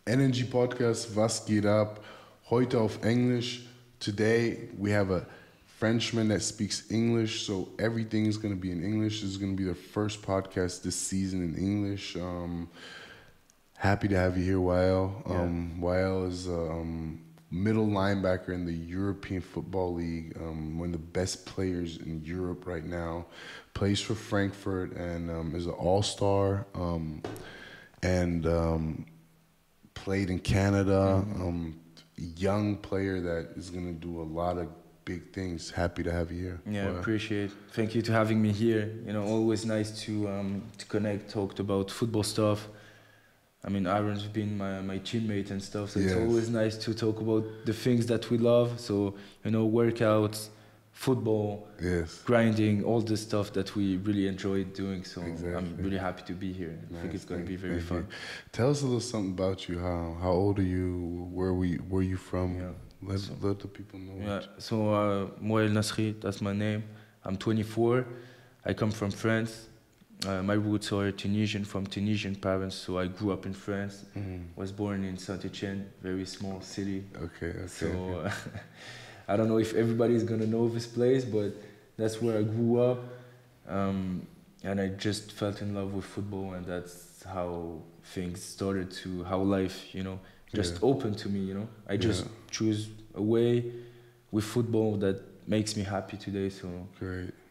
Energy Podcast, was geht ab? Heute auf Englisch. Today we have a Frenchman that speaks English, so everything is going to be in English. This is going to be the first podcast this season in English. Happy to have you here, Wael. Wael is middle linebacker in the European Football League, one of the best players in Europe right now. Plays for Frankfurt and is an all-star. And played in Canada. Young player that is going to do a lot of big things. Happy to have you here. Yeah, appreciate. Thank you to having me here. You know, always nice to connect, talked about football stuff. I mean, Aaron's been my teammate and stuff, so it's always nice to talk about the things that we love. So, you know, workouts, football, grinding, all the stuff that we really enjoy doing. So I'm really happy to be here. I think it's going to be very fun. Tell us a little something about you. How old are you? Where are you from? Yeah. Let the people know. Yeah. So Wael Nasri, that's my name. I'm 24. I come from France. My roots are Tunisian, from Tunisian parents, so I grew up in France. Was born in Saint-Etienne, very small city. Okay. So I don't know if everybody's gonna know this place, but that's where I grew up. And I just fell in love with football, and that's how things started to, how life, you know, just opened to me, you know. I just choose a way with football that makes me happy today, so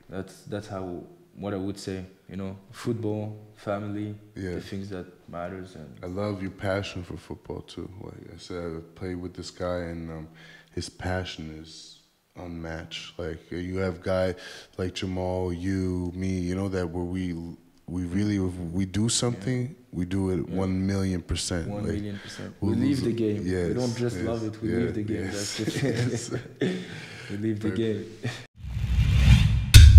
that's how, what I would say, you know, football, family, the things that matters. And I love your passion for football too. Like I said, I played with this guy, and his passion is unmatched. Like you have guy like Jamal, you, me, you know, that where we really, if we do something, we do it 1,000,000%. 1,000,000%. We leave the game. We don't just love it, we leave the game. That's the thing. We leave the game.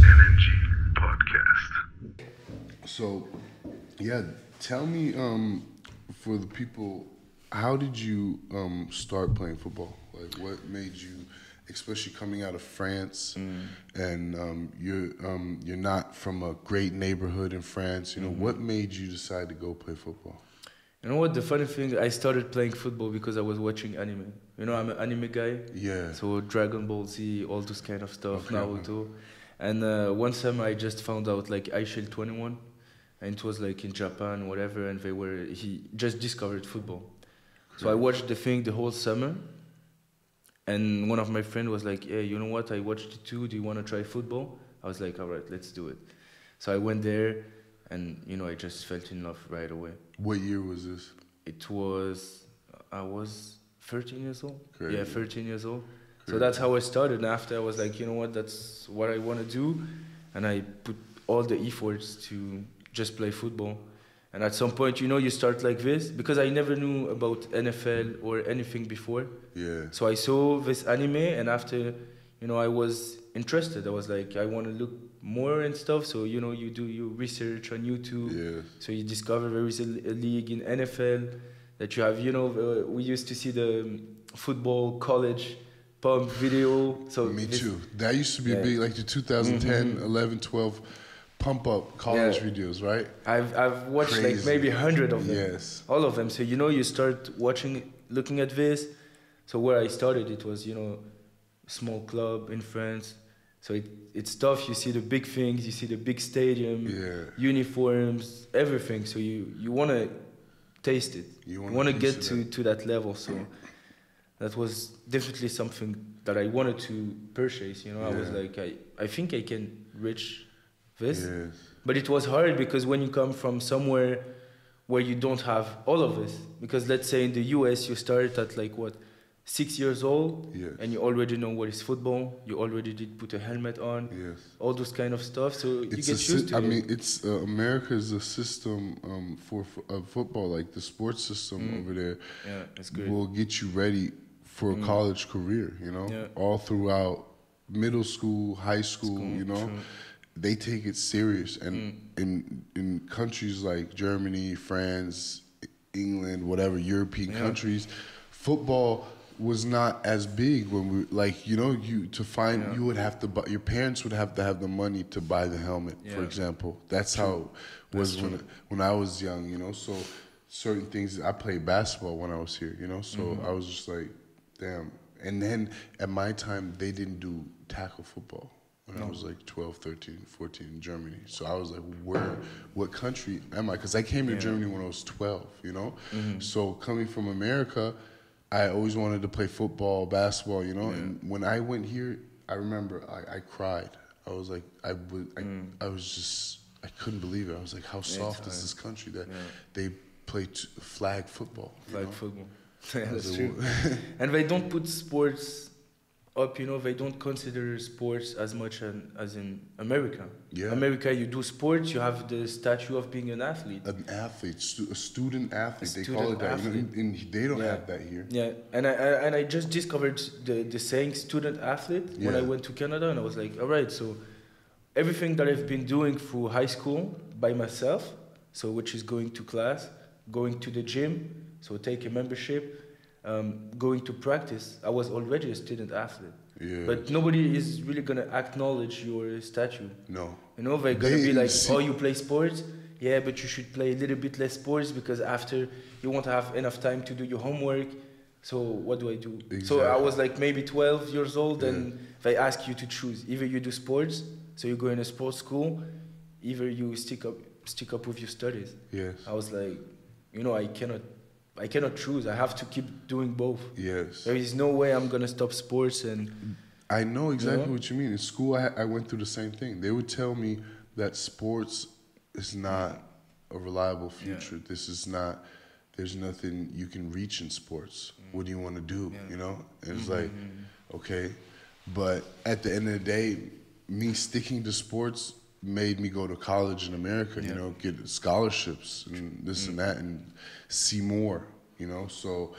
Energy Podcast. So, tell me, for the people, how did you start playing football? Like, what made you, especially coming out of France, and you're not from a great neighborhood in France. You know, what made you decide to go play football? You know what? The funny thing, I started playing football because I was watching anime. You know, I'm an anime guy. Yeah. So Dragon Ball Z, all this kind of stuff, Naruto. And one summer I just found out like iShield 21, and it was like in Japan, whatever, and he just discovered football. So I watched the thing the whole summer. And one of my friends was like, hey, you know what, I watched it too, do you want to try football? I was like, all right, let's do it. So I went there, and, you know, I just fell in love right away. What year was this? It was, I was 13 years old. Crazy. Yeah, 13 years old. Crazy. So that's how I started. And after I was like, you know what, that's what I want to do. And I put all the efforts to just play football. And at some point, you know, you start like this, because I never knew about NFL or anything before. Yeah. So I saw this anime, and after, you know, I was interested. I was like, I want to look more and stuff. So, you know, you do your research on YouTube. Yeah. So you discover there is a league in NFL that you have, you know, we used to see the football college pump video. So me too. That used to be big, like the 2010, 11, 12 pump up college videos, right? I've watched like maybe 100 of them. Yes. All of them. So, you know, you start watching, looking at this. So where I started, it was, you know, small club in France. So it's tough. You see the big things, you see the big stadium, uniforms, everything. So you want to taste it. You want to get to that level. So that was definitely something that I wanted to purchase. You know, I was like, I think I can reach this. But it was hard because when you come from somewhere where you don't have all of this, because let's say in the US you start at like what, 6 years old, and you already know what is football, you already did put a helmet on, all those kind of stuff, so you get used to it. I mean, it's America is a system for football, like the sports system over there it's great. will get you ready for a college career, you know, all throughout middle school, high school, you know. They take it serious, and in countries like Germany, France, England, whatever European countries, football was not as big when we, like, you know, you would have to buy, your parents would have to have the money to buy the helmet, for example. That's how it was when I was young, you know. So certain things. I played basketball when I was here, you know, so I was just like, damn. And then at my time, they didn't do tackle football when I was like 12, 13, 14 in Germany. So I was like, what country am I? Because I came to Germany when I was 12, you know? So coming from America, I always wanted to play football, basketball, you know? And when I went here, I remember I cried. I was like, I couldn't believe it. I was like, how soft is this country that they play flag football? Flag football. Yeah, that's true. And they don't put sports up, you know, they don't consider sports as much as in America. Yeah. America, you do sports, you have the statue of being an athlete. An athlete, a student athlete, they student call it that. athlete. And they don't have that here. Yeah, and I just discovered the saying student athlete when I went to Canada, and I was like, all right, so everything that I've been doing through high school by myself, so which is going to class, going to the gym, so take a membership, going to practice, I was already a student athlete. Yeah. But nobody is really going to acknowledge your statue. No. You know, they're going to be like, oh, you play sports? Yeah, but you should play a little bit less sports because after you won't have enough time to do your homework. So what do I do? Exactly. So I was like maybe 12 years old and they ask you to choose. Either you do sports, so you go in a sports school, either you stick up with your studies. Yes. I was like, you know, I cannot choose. I have to keep doing both. Yes. There is no way I'm gonna stop sports and. I know exactly what you mean. In school, I went through the same thing. They would tell me that sports is not a reliable future. This is not. There's nothing you can reach in sports. What do you want to do? You know, and it's like, okay, but at the end of the day, me sticking to sports made me go to college in America, you know, get scholarships and this and that and see more, you know, so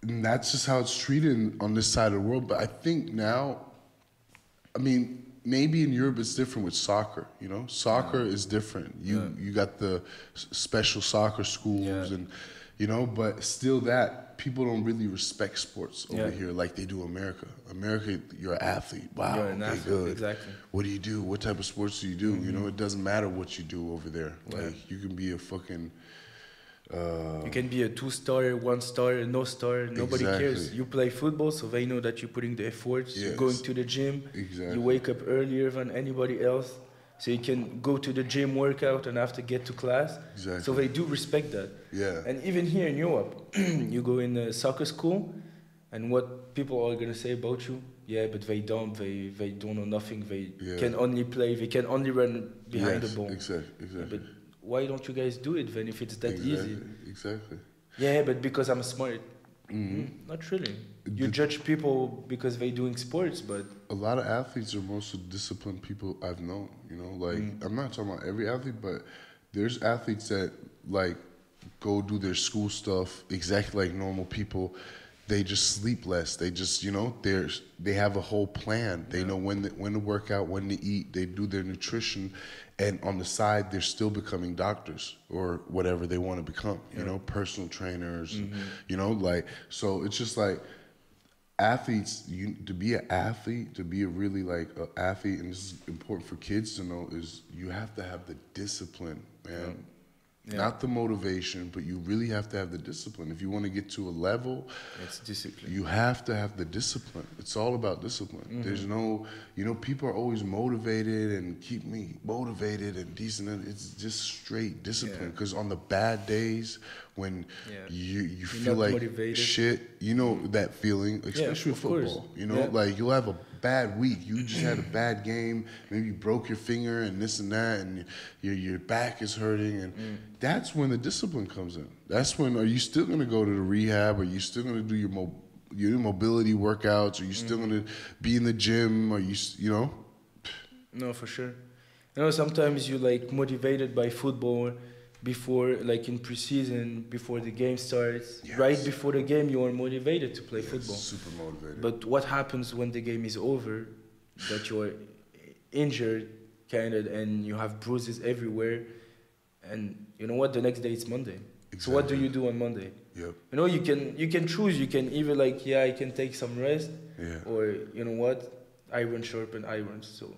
and that's just how it's treated on this side of the world. But I think now, I mean, maybe in Europe it's different with soccer, you know, soccer is different. You got the special soccer schools and, you know, but still that people don't really respect sports over here like they do America. America, you're an athlete. Wow, you're an athlete, good. Exactly. What do you do? What type of sports do you do? You know, it doesn't matter what you do over there. Like you can be a fucking. You can be a 2-star, 1-star, no star. Nobody cares. You play football, so they know that you're putting the effort. You're going to the gym. Exactly. You wake up earlier than anybody else, so you can go to the gym, workout, and after get to class. Exactly. So they do respect that. Yeah. And even here in Europe, you go in a soccer school, and what people are gonna say about you? Yeah, but they don't. They don't know nothing. They can only play. They can only run behind the ball. Exactly. But why don't you guys do it then if it's that easy? Exactly. Yeah, but because I'm smart. Not really. You judge people because they're doing sports, but a lot of athletes are mostly disciplined people I've known. You know, like I'm not talking about every athlete, but there's athletes that like go do their school stuff exactly like normal people. They just sleep less. They just, you know, they have a whole plan. They know when to work out, when to eat. They do their nutrition, and on the side, they're still becoming doctors or whatever they want to become. You know, personal trainers. You know, like so. It's just like athletes. To be an athlete, to be a really like an athlete, and this is important for kids to know, is you have to have the discipline, man. Not the motivation, but you really have to have the discipline. If you want to get to a level, it's discipline. You have to have the discipline. It's all about discipline. There's no, you know, people are always motivated and keep me motivated and decent. It's just straight discipline. Because on the bad days when you feel like motivated. Shit, you know that feeling, especially with football. Course. You know, like you'll have a bad week. You just had a bad game. Maybe you broke your finger and this and that, and your back is hurting, and that's when the discipline comes in. That's when, are you still going to go to the rehab? Are you still going to do your mobility workouts? Are you still going to be in the gym? Are you know? No, for sure. You know, sometimes you like motivated by football before, like in preseason, before the game starts. Right before the game, you are motivated to play football. Super motivated. But what happens when the game is over? That you're injured, kind of, and you have bruises everywhere. And you know what? The next day it's Monday. Exactly. So what do you do on Monday? Yep. You know, you can choose. You can either like, I can take some rest, or you know what? Iron sharpen iron. So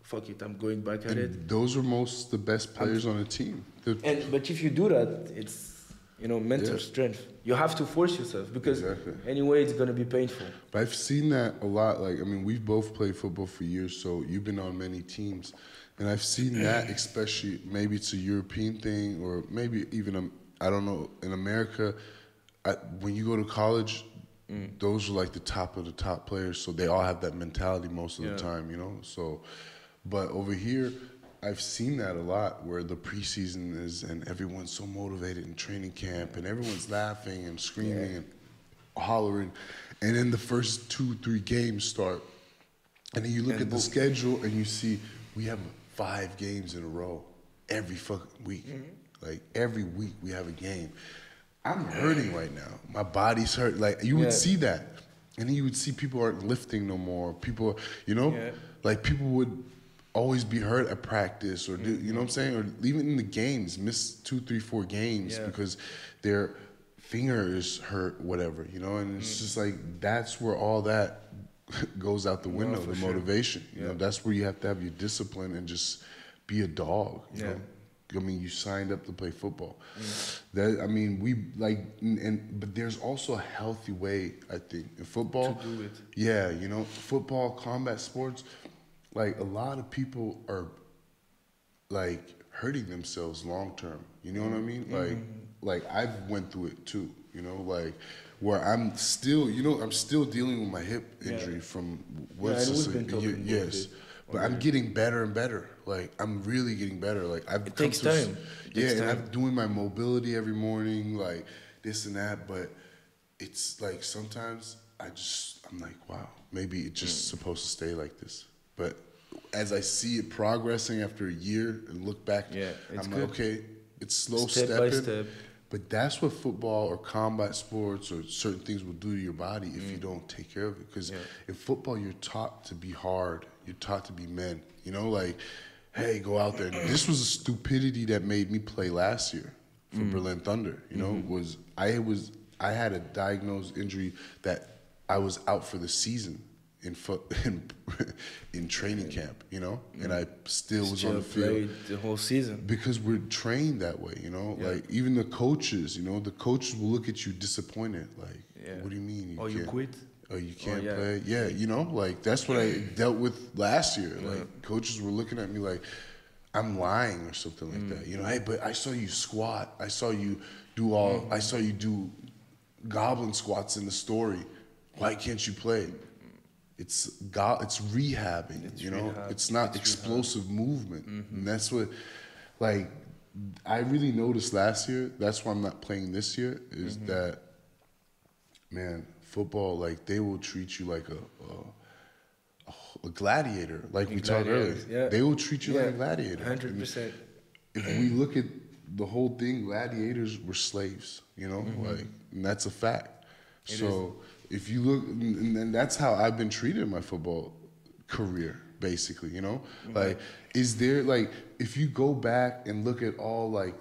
fuck it, I'm going back at it. Those are the best players on the team. But if you do that, it's mental strength. You have to force yourself because anyway it's gonna be painful. But I've seen that a lot. Like, I mean, we've both played football for years, so you've been on many teams, and I've seen that, especially maybe it's a European thing, or maybe even I don't know, in America, when you go to college, those are like the top of the top players, so they all have that mentality most of the time, So, but over here, I've seen that a lot, where the preseason is, and everyone's so motivated in training camp, and everyone's laughing and screaming and hollering, and then the first 2-3 games start, and then you look at the schedule and you see we have 5 games in a row every fucking week. Like every week we have a game. I'm hurting right now. My body's hurt. Like you would see that, and then you would see people aren't lifting no more. People, like people would always be hurt at practice, or do, you know what I'm saying, or even in the games, miss 2, 3, 4 games because their finger is hurt, whatever, and it's just like that's where all that goes out the window. The motivation, that's where you have to have your discipline and just be a dog. You know? I mean, you signed up to play football. That, I mean, we like, but there's also a healthy way, I think, in football. To do it. Yeah, football, combat sports, like a lot of people are like hurting themselves long term. You know what I mean? Like I've went through it too. Like where I'm still, I'm still dealing with my hip injury from what's yes. But I'm getting better and better. Like I'm really getting better. Like it takes time. And I'm doing my mobility every morning, like this and that. But it's like sometimes I'm like, wow, maybe it's just supposed to stay like this. But as I see it progressing after a year and look back, I'm like, okay, it's slow step by stepping. step. But that's what football or combat sports or certain things will do to your body if you don't take care of it. Because in football, you're taught to be hard. You're taught to be men. Like, hey, go out there. And this was a stupidity that made me play last year for Berlin Thunder. I had a diagnosed injury that I was out for the season in training camp, and I still was on the field. Played the whole season. Because we're trained that way, like even the coaches, the coaches will look at you disappointed, like, what do you mean? You quit? Oh, you can't play? Yeah, like that's what I dealt with last year. Like coaches were looking at me like I'm lying or something like that. Hey, but I saw you squat. I saw you do I saw you do goblin squats in the story. Why can't you play? It's rehabbing, It's not explosive movement. And that's what, like, I really noticed last year. That's why I'm not playing this year. Is that, man, football, like they will treat you like a gladiator, like we talked earlier. Yeah. They will treat you like a gladiator. 100%. If we look at the whole thing, gladiators were slaves. Like, and that's a fact. If you look, and that's how I've been treated in my football career, basically, Like, is there, like, if you go back and look at all, like,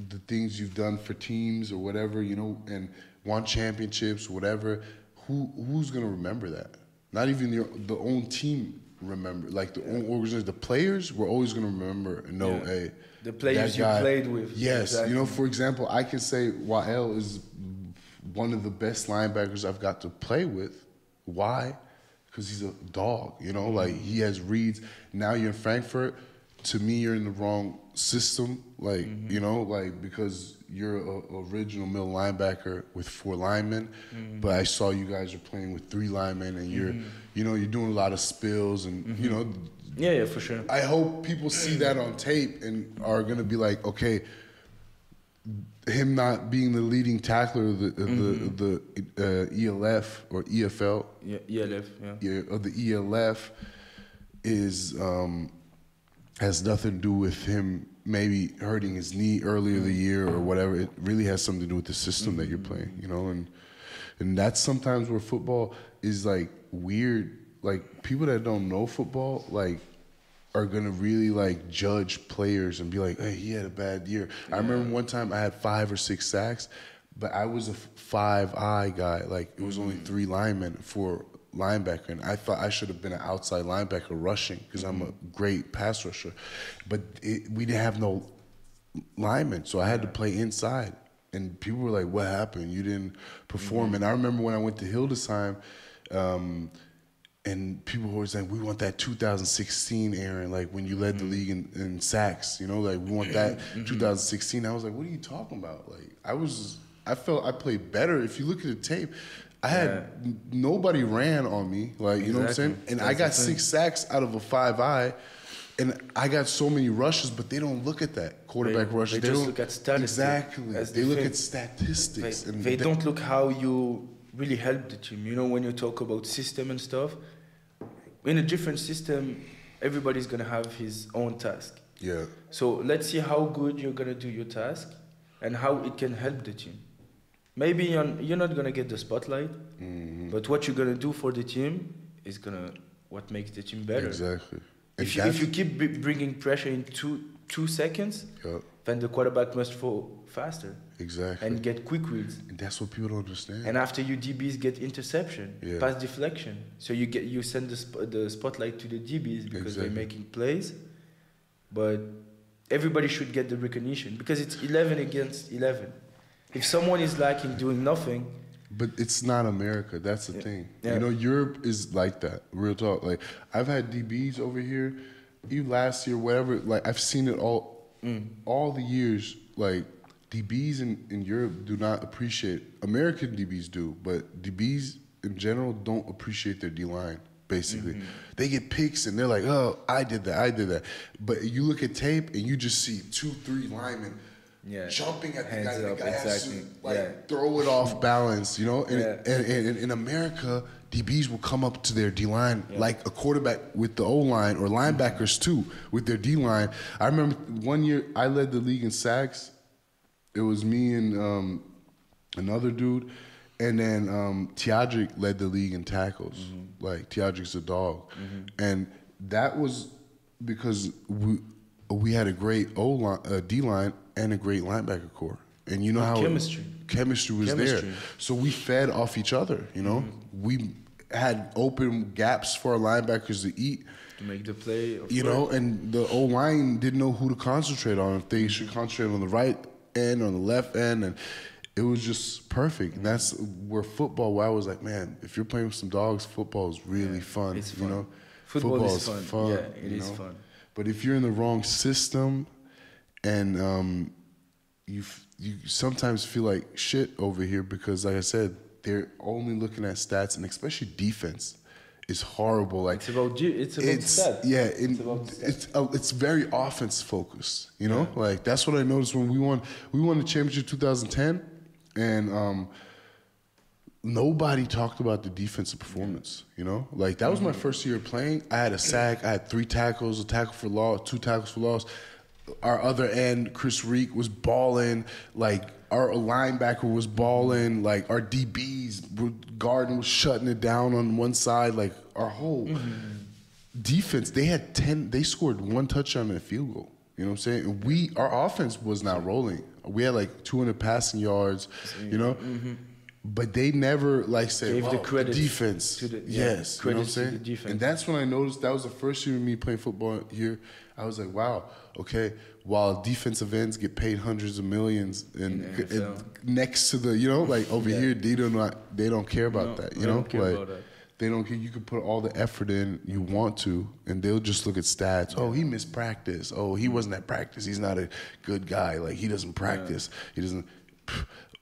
the things you've done for teams or whatever, and won championships, whatever, who's going to remember that? Not even the own team remember, like, the own organization. The players were always going to remember and know, hey, the players you played with. Yes, exactly. For example, I can say Wael is one of the best linebackers I've got to play with. Why? Because he's a dog, like he has reads. Now you're in Frankfurt. To me, you're in the wrong system, like, like because you're a original middle linebacker with 4 linemen, but I saw you guys are playing with 3 linemen, and you're doing a lot of spills, and Yeah, for sure. I hope people see that on tape and are gonna be like, okay, him not being the leading tackler of the ELF or EFL, of the ELF is has nothing to do with him maybe hurting his knee earlier the year or whatever. It really has something to do with the system that you're playing, and that's sometimes where football is like weird. Like people that don't know football, like, are gonna really like judge players and be like, hey, he had a bad year. I remember one time I had 5 or 6 sacks, but I was a 5-eye guy. Like it was only 3 linemen for linebacker, and I thought I should have been an outside linebacker rushing because I'm a great pass rusher. But we didn't have no linemen, so I had to play inside. and people were like, "What happened? You didn't perform." And I remember when I went to Hildesheim, and people were saying, "We want that 2016 Aaron, like when you led the league in sacks, you know, like we want that 2016." I was like, "What are you talking about?" Like I felt I played better. If you look at the tape, I had nobody ran on me, like you know what I'm saying, and I got 6 sacks out of a 5-eye. And I got so many rushes, but they don't look at that quarterback rushes. They just look at statistics. Exactly. They look at statistics. They don't look how you really help the team. You know, when you talk about system and stuff, in a different system, everybody's going to have his own task. Yeah. So let's see how good you're going to do your task and how it can help the team. Maybe you're not going to get the spotlight, but what you're going to do for the team is what makes the team better. Exactly. If you keep bringing pressure in two seconds, then the quarterback must fall faster. Exactly. And get quick reads. And that's what people don't understand. And after you DBs get interception, pass deflection. So you send the spotlight to the DBs because they're making plays. But everybody should get the recognition because it's 11 against 11. If someone is lacking doing nothing. But it's not America. That's the thing. Yeah. You know, Europe is like that. Real talk. Like I've had DBs over here, even last year, whatever. Like I've seen it all the years. Like DBs in Europe do not appreciate. American DBs do, but DBs in general don't appreciate their D line. Basically, they get picks and they're like, "Oh, I did that." But you look at tape and you just see 2-3 linemen. Jumping at the guy, the guy has to throw it off balance, you know. And in America, DBs will come up to their D line like a quarterback with the O line, or linebackers too with their D line. I remember one year I led the league in sacks. It was me and another dude, and then Tiadric led the league in tackles. Like Tiadric's a dog, and that was because we had a great D line and a great linebacker core. And you know how chemistry was there. So we fed off each other, you know. We had open gaps for our linebackers to eat. To make the play. You know, and the O-line didn't know who to concentrate on. If they should concentrate on the right end or on the left end. And it was just perfect. And that's where I was like, man, if you're playing with some dogs, football is really fun. It's fun. You know? Football is fun. Yeah, it is fun. But if you're in the wrong system, and you sometimes feel like shit over here because, like I said, they're only looking at stats, and especially defense is horrible. Like it's about stats. Yeah, it's very offense focused. You know, like that's what I noticed when we won the championship 2010, and nobody talked about the defensive performance. You know, like that was my first year playing. I had a sack, I had 3 tackles, a tackle for loss, 2 tackles for loss. Our other end, Chris Reek, was balling. Like our linebacker was balling. Like our DBs, Garden was shutting it down on one side. Like our whole defense, they scored 1 touchdown and a field goal. You know what I'm saying? And our offense was not rolling. We had like 200 passing yards. You know. But they never said, gave the credit defense. To the, yes, credit you know what I'm saying? To the defense. And that's when I noticed, that was the first year of me playing football here. I was like, wow, okay, while defensive ends get paid hundreds of millions and next to the, you know, like over here, they don't care about that, you know? They don't care. You can put all the effort in you want to, and they'll just look at stats. Oh, he missed practice. Oh, he wasn't at practice. He's not a good guy. Like, he doesn't practice. He doesn't...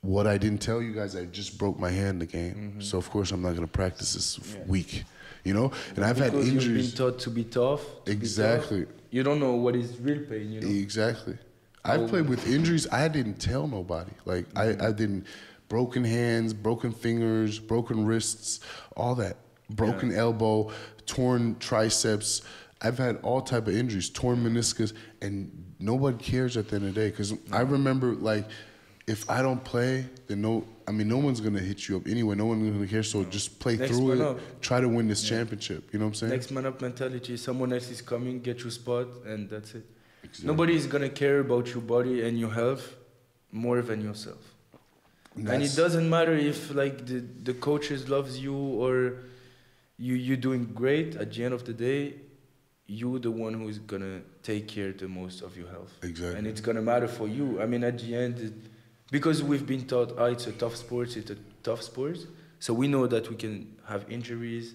What I didn't tell you guys, I just broke my hand in the game. So, of course, I'm not going to practice this week, you know? And I've had injuries. You've been taught to be tough. Exactly. You don't know what is real pain, you know? Exactly. I've played with injuries. I didn't tell nobody. Like, I didn't... Broken hands, broken fingers, broken wrists, all that. Broken elbow, torn triceps. I've had all type of injuries, torn meniscus, and nobody cares at the end of the day. Because I remember, like... If I don't play, then no one's gonna hit you up anyway. No one's gonna care. So just play through it. Try to win this championship. You know what I'm saying? Next man up mentality. Someone else is coming, get your spot, and that's it. Exactly. Nobody is gonna care about your body and your health more than yourself. And it doesn't matter if like the coaches loves you or you're doing great. At the end of the day, you're the one who is gonna take care the most of your health. Exactly. And it's gonna matter for you. I mean, at the end. because we've been taught, it's a tough sport, so we know that we can have injuries,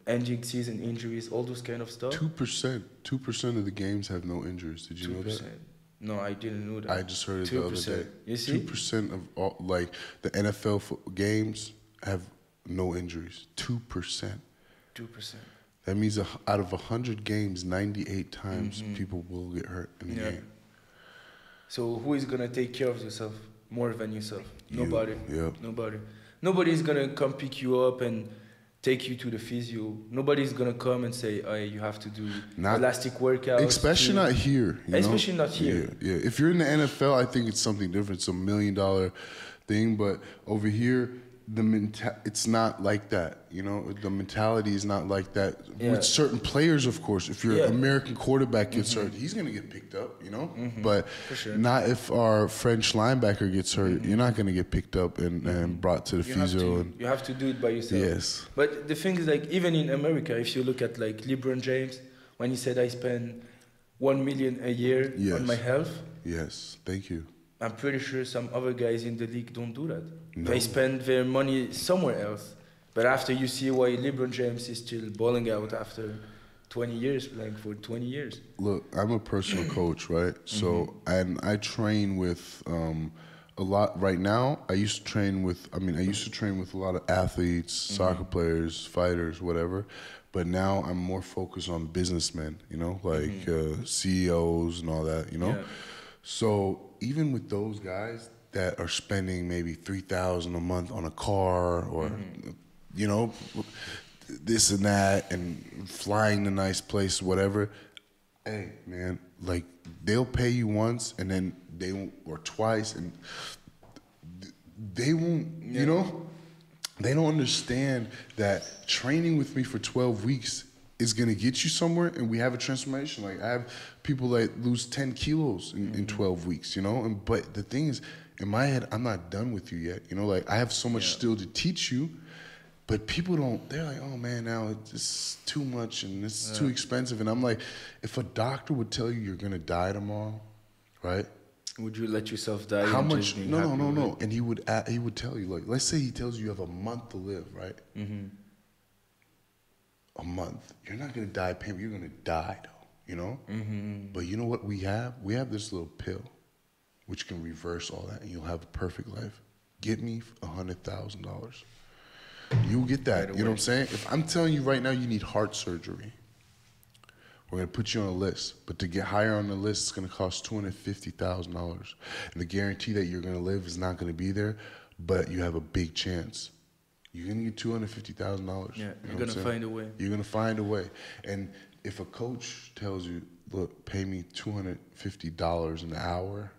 ending season injuries, all those kind of stuff. 2% of the games have no injuries. Did you know that? No, I didn't know that. I just heard it the other day. You see? 2% of all, like, the NFL games have no injuries. 2%. 2%. That means out of 100 games, 98 times people will get hurt in the game. So who is going to take care of yourself more than yourself? Nobody. Nobody. Nobody is going to come pick you up and take you to the physio. Nobody's going to come and say, oh, you have to do elastic workouts. Especially not here. Especially not here. Yeah. If you're in the NFL, I think it's something different. It's $1 million thing. But over here, it's not like that. The mentality is not like that. With certain players, of course. If your American quarterback gets hurt, he's going to get picked up, But not if our French linebacker gets hurt. You're not going to get picked up and brought to the physio. You have to do it by yourself. Yes. But the thing is, like, even in America, if you look at, like, LeBron James, when he said, I spend $1 million a year on my health. Yes, thank you. I'm pretty sure some other guys in the league don't do that. No. They spend their money somewhere else. But after you see why LeBron James is still balling out after 20 years, playing for 20 years. Look, I'm a personal coach, right? So, and I train with a lot. Right now, I used to train with a lot of athletes, soccer players, fighters, whatever. But now I'm more focused on businessmen, like CEOs and all that, So even with those guys that are spending maybe $3,000 a month on a car or, this and that and flying to nice place, whatever, hey, man, like they'll pay you once and then they won't, or twice, and they won't, they don't understand that training with me for 12 weeks is going to get you somewhere, and we have a transformation. Like, I have people that lose 10 kilos in 12 weeks, but the thing is, in my head, I'm not done with you yet. Like, I have so much still to teach you, but people don't, they're like, oh man, now it's too much and it's too expensive. And I'm like, if a doctor would tell you you're going to die tomorrow, right? Would you let yourself die? How much? No. And he would tell you, like, let's say he tells you you have a month to live, right? A month. You're not going to die of pain, but you're going to die, though, But you know what we have? We have this little pill, which can reverse all that, and you'll have a perfect life. Get me $100,000. You'll get that. You know what I'm saying? If I'm telling you right now you need heart surgery, we're going to put you on a list. But to get higher on the list, it's going to cost $250,000. And the guarantee that you're going to live is not going to be there, but you have a big chance. You're going to get $250,000. Yeah, you're going to find a way. You're going to find a way. And if a coach tells you, look, pay me $250 an hour,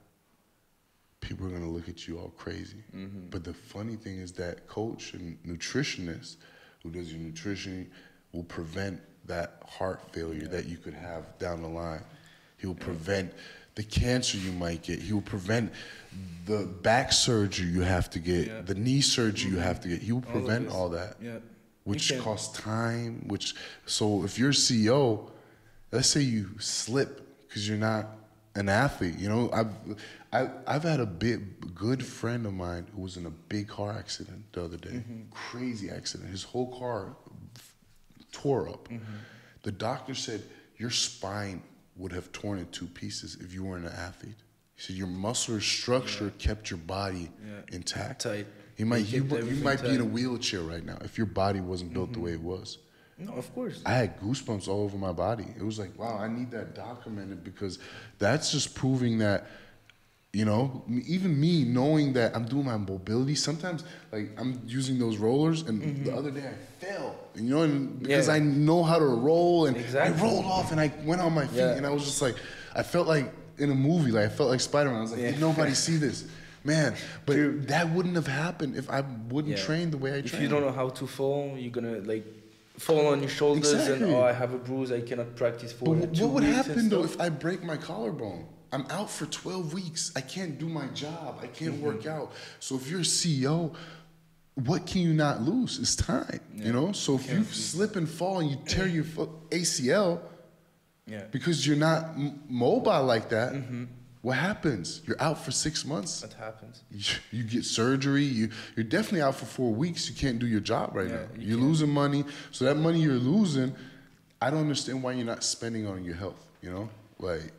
people are going to look at you all crazy. But the funny thing is that coach and nutritionist who does your nutrition will prevent that heart failure that you could have down the line. He will prevent the cancer you might get. He will prevent the back surgery you have to get, the knee surgery you have to get. He will prevent all that, which costs time. So if you're a CEO, let's say you slip because you're not an athlete. I've had a good friend of mine who was in a big car accident the other day, crazy accident. His whole car tore up. The doctor said your spine would have torn in two pieces if you weren't an athlete. He said your muscular structure kept your body intact. Tight. You might be in a wheelchair right now if your body wasn't built the way it was. No, of course. I had goosebumps all over my body. It was like, wow, I need that documented, because that's just proving that, even me knowing that I'm doing my mobility, sometimes like I'm using those rollers, and the other day I fell, and because I know how to roll, and I rolled off and I went on my feet, and I was just like, I felt like in a movie, like I felt like Spider-Man. I was like, did nobody see this? Man, but that wouldn't have happened if I wouldn't train the way I train. If you don't know how to fall, you're gonna like fall on your shoulders and I have a bruise, I cannot practice for 2 weeks. What would happen though if I break my collarbone? I'm out for 12 weeks. I can't do my job. I can't work out. So if you're a CEO, what can you not lose? It's time, So if you slip and fall and you tear your ACL because you're not mobile like that, what happens? You're out for 6 months. That happens. You get surgery. You're definitely out for 4 weeks. You can't do your job right now. You're losing money. So that money you're losing, I don't understand why you're not spending on your health. You know, like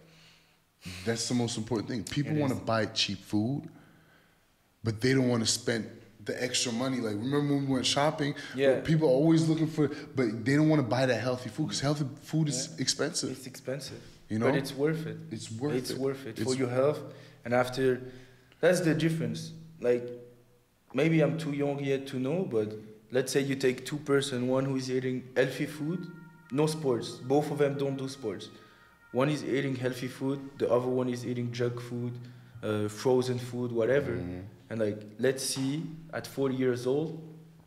that's the most important thing. People want to buy cheap food, but they don't want to spend the extra money. Like, remember when we went shopping? Yeah. People are always looking for, but they don't want to buy that healthy food because healthy food is expensive. It's expensive. You know? But it's worth it. It's worth it. It's worth it for your health. And after, that's the difference. Like, maybe I'm too young yet to know, but let's say you take two person, one who is eating healthy food, no sports. Both of them don't do sports. One is eating healthy food, the other one is eating junk food, frozen food, whatever. Mm-hmm. And like, let's see at 40 years old,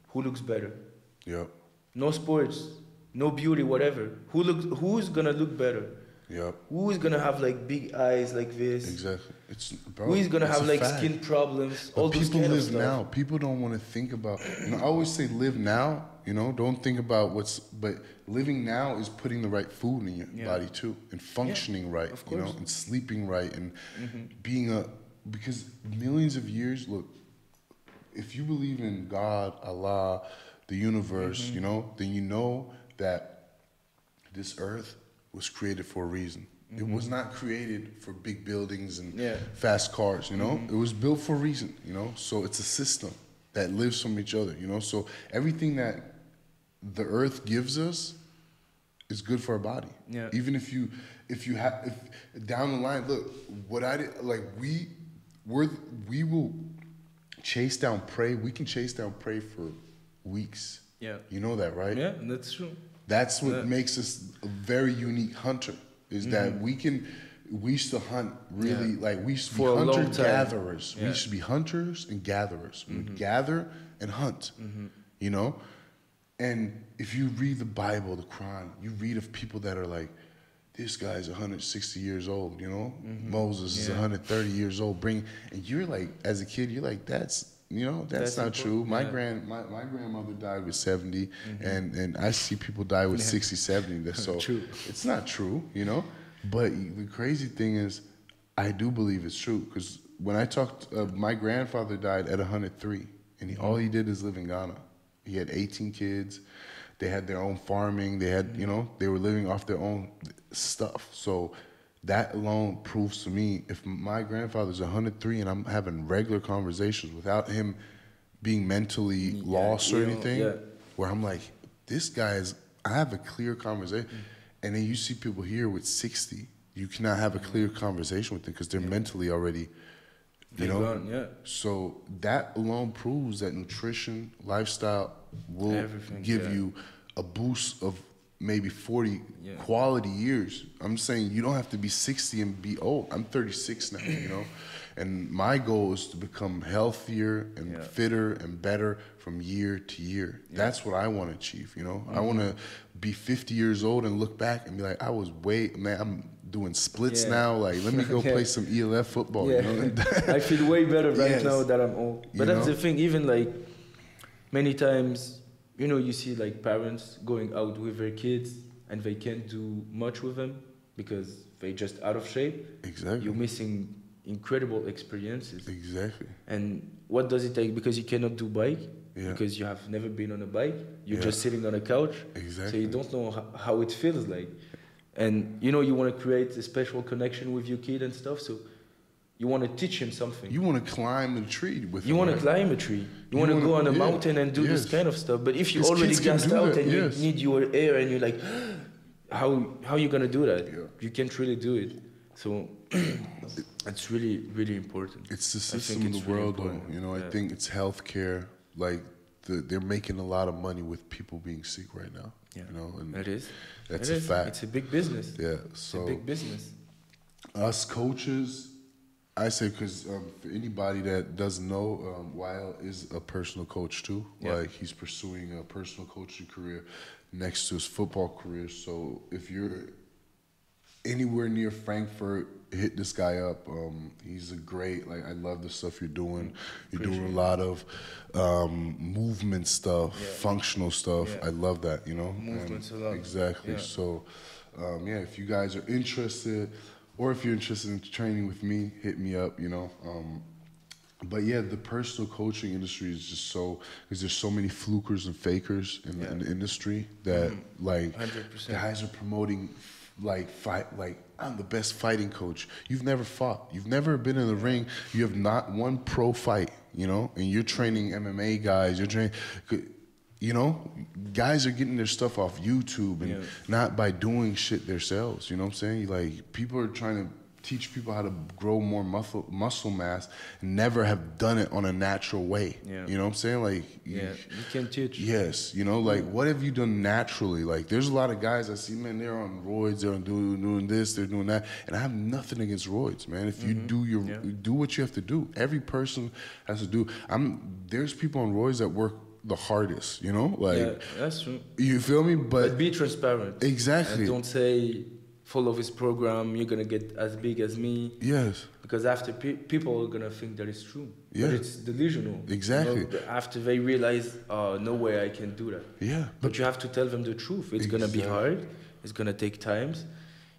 who looks better? Yep. No sports, no beauty, whatever. Who's gonna look better? Yep. Who is gonna have like big eyes like this? Exactly. Who is gonna have like skin problems? But all those people kind live of stuff. now. People don't want to think about. I always say live now. Don't think about but living now is putting the right food in your body too, and functioning right. Of course. And sleeping right, and being because millions of years. Look, if you believe in God, Allah, the universe, then you know that this earth was created for a reason. It was not created for big buildings and fast cars, It was built for a reason, So it's a system that lives from each other, So everything that the earth gives us is good for our body. Yeah. Even if down the line, look, what I did, like we will chase down prey. We can chase down prey for weeks. Yeah. You know that, right? Yeah, that's true. That's what makes us a very unique hunter, is that we used to hunt really, like we used to be hunter-gatherers. We used to be hunters and gatherers. We would gather and hunt, And if you read the Bible, the Quran, you read of people that are like, this guy's 160 years old, Moses is 130 years old. And you're like, as a kid, you're like, that's not true. My grandmother died with 70, and I see people die with 60, 70. So true. It's not true, But the crazy thing is, I do believe it's true, because when I talked, my grandfather died at 103, and all he did is live in Ghana. He had 18 kids. They had their own farming. They had, they were living off their own stuff. So that alone proves to me, if my grandfather's 103 and I'm having regular conversations without him being mentally lost or anything, where I'm like, I have a clear conversation. And then you see people here with 60, you cannot have a clear conversation with them because they're mentally already, So that alone proves that nutrition, lifestyle will give you a boost of maybe 40 quality years. I'm saying you don't have to be 60 and be old. I'm 36 now, And my goal is to become healthier and fitter and better from year to year. That's what I want to achieve, I want to be 50 years old and look back and be like, I'm doing splits now. Like, let me go play some ELF football, I feel way better right now that I'm old. But that's the thing, even like many times, you see like parents going out with their kids and they can't do much with them because they're just out of shape. Exactly. You're missing incredible experiences. Exactly. And what does it take? Because you cannot do bike, because you have never been on a bike. You're just sitting on a couch. Exactly. So you don't know how it feels like. And you want to create a special connection with your kid and stuff. So you want to teach him something. You want to climb a tree with him. You want to climb a tree. You want to go on a mountain and do this kind of stuff. But if you already gassed out and you need your air and you're like, how are you going to do that? Yeah. You can't really do it. So it's really, really important. It's the system of the world, though. I think it's healthcare. Like, they're making a lot of money with people being sick right now. Yeah. And it is. That's a fact. It's a big business. Yeah. It's a big business. Us coaches, I say, because for anybody that doesn't know, Wael is a personal coach too. Yeah. Like, he's pursuing a personal coaching career next to his football career. So if you're anywhere near Frankfurt, hit this guy up. He's a great, I love the stuff you're doing. You're doing a lot of movement stuff, functional stuff. Yeah. I love that, Movements a lot. Exactly. Yeah. So, if you guys are interested, or if you're interested in training with me, hit me up, but yeah, the personal coaching industry is just so, because there's so many flukers and fakers in the industry that like 100%. guys are promoting I'm the best fighting coach. You've never fought. You've never been in the ring. You have not one pro fight, and you're training MMA guys. You're training, guys are getting their stuff off YouTube and not by doing shit themselves. You know what I'm saying? Like, people are trying to teach people how to grow more muscle mass and never have done it on a natural way. Yeah. You know what I'm saying? Like, you can teach. Yes, like, what have you done naturally? Like, there's a lot of guys I see, man, they're on roids, they're doing this, they're doing that, and I have nothing against roids, man. If you do what you have to do. Every person has to do. There's people on roids that work the hardest, like, yeah, that's true. You feel me? But be transparent. Exactly. And don't say, follow this program, you're gonna get as big as me. Yes. Because after people are gonna think that it's true. Yeah. But it's delusional. Exactly. After they realize, oh, no way I can do that. Yeah. But you have to tell them the truth. It's gonna be hard. It's gonna take times.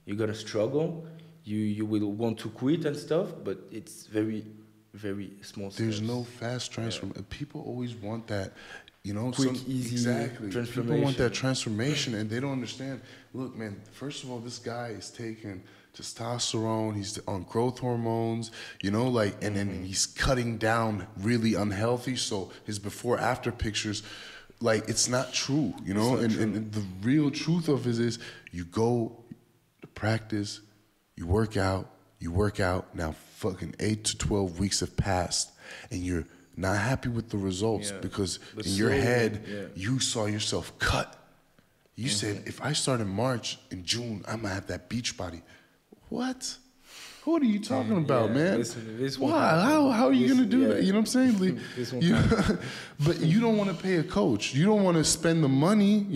You're gonna struggle. You will want to quit and stuff. But it's very, very small steps. There's no fast transformation. People always want that. Quick, easy transformation. People want that transformation, and they don't understand. Look, man, first of all, this guy is taking testosterone, he's on growth hormones, and then he's cutting down really unhealthy, so his before-after pictures, like, it's not true, and the real truth of it is, you go to practice, you work out, now fucking 8 to 12 weeks have passed, and you're not happy with the results because in your head, you saw yourself cut. You said, if I start in March, in June, I'm going to have that beach body. What? What are you talking about, man? Listen, this Why? How are you going to do that? You know what I'm saying? But you don't want to pay a coach. You don't want to spend the money,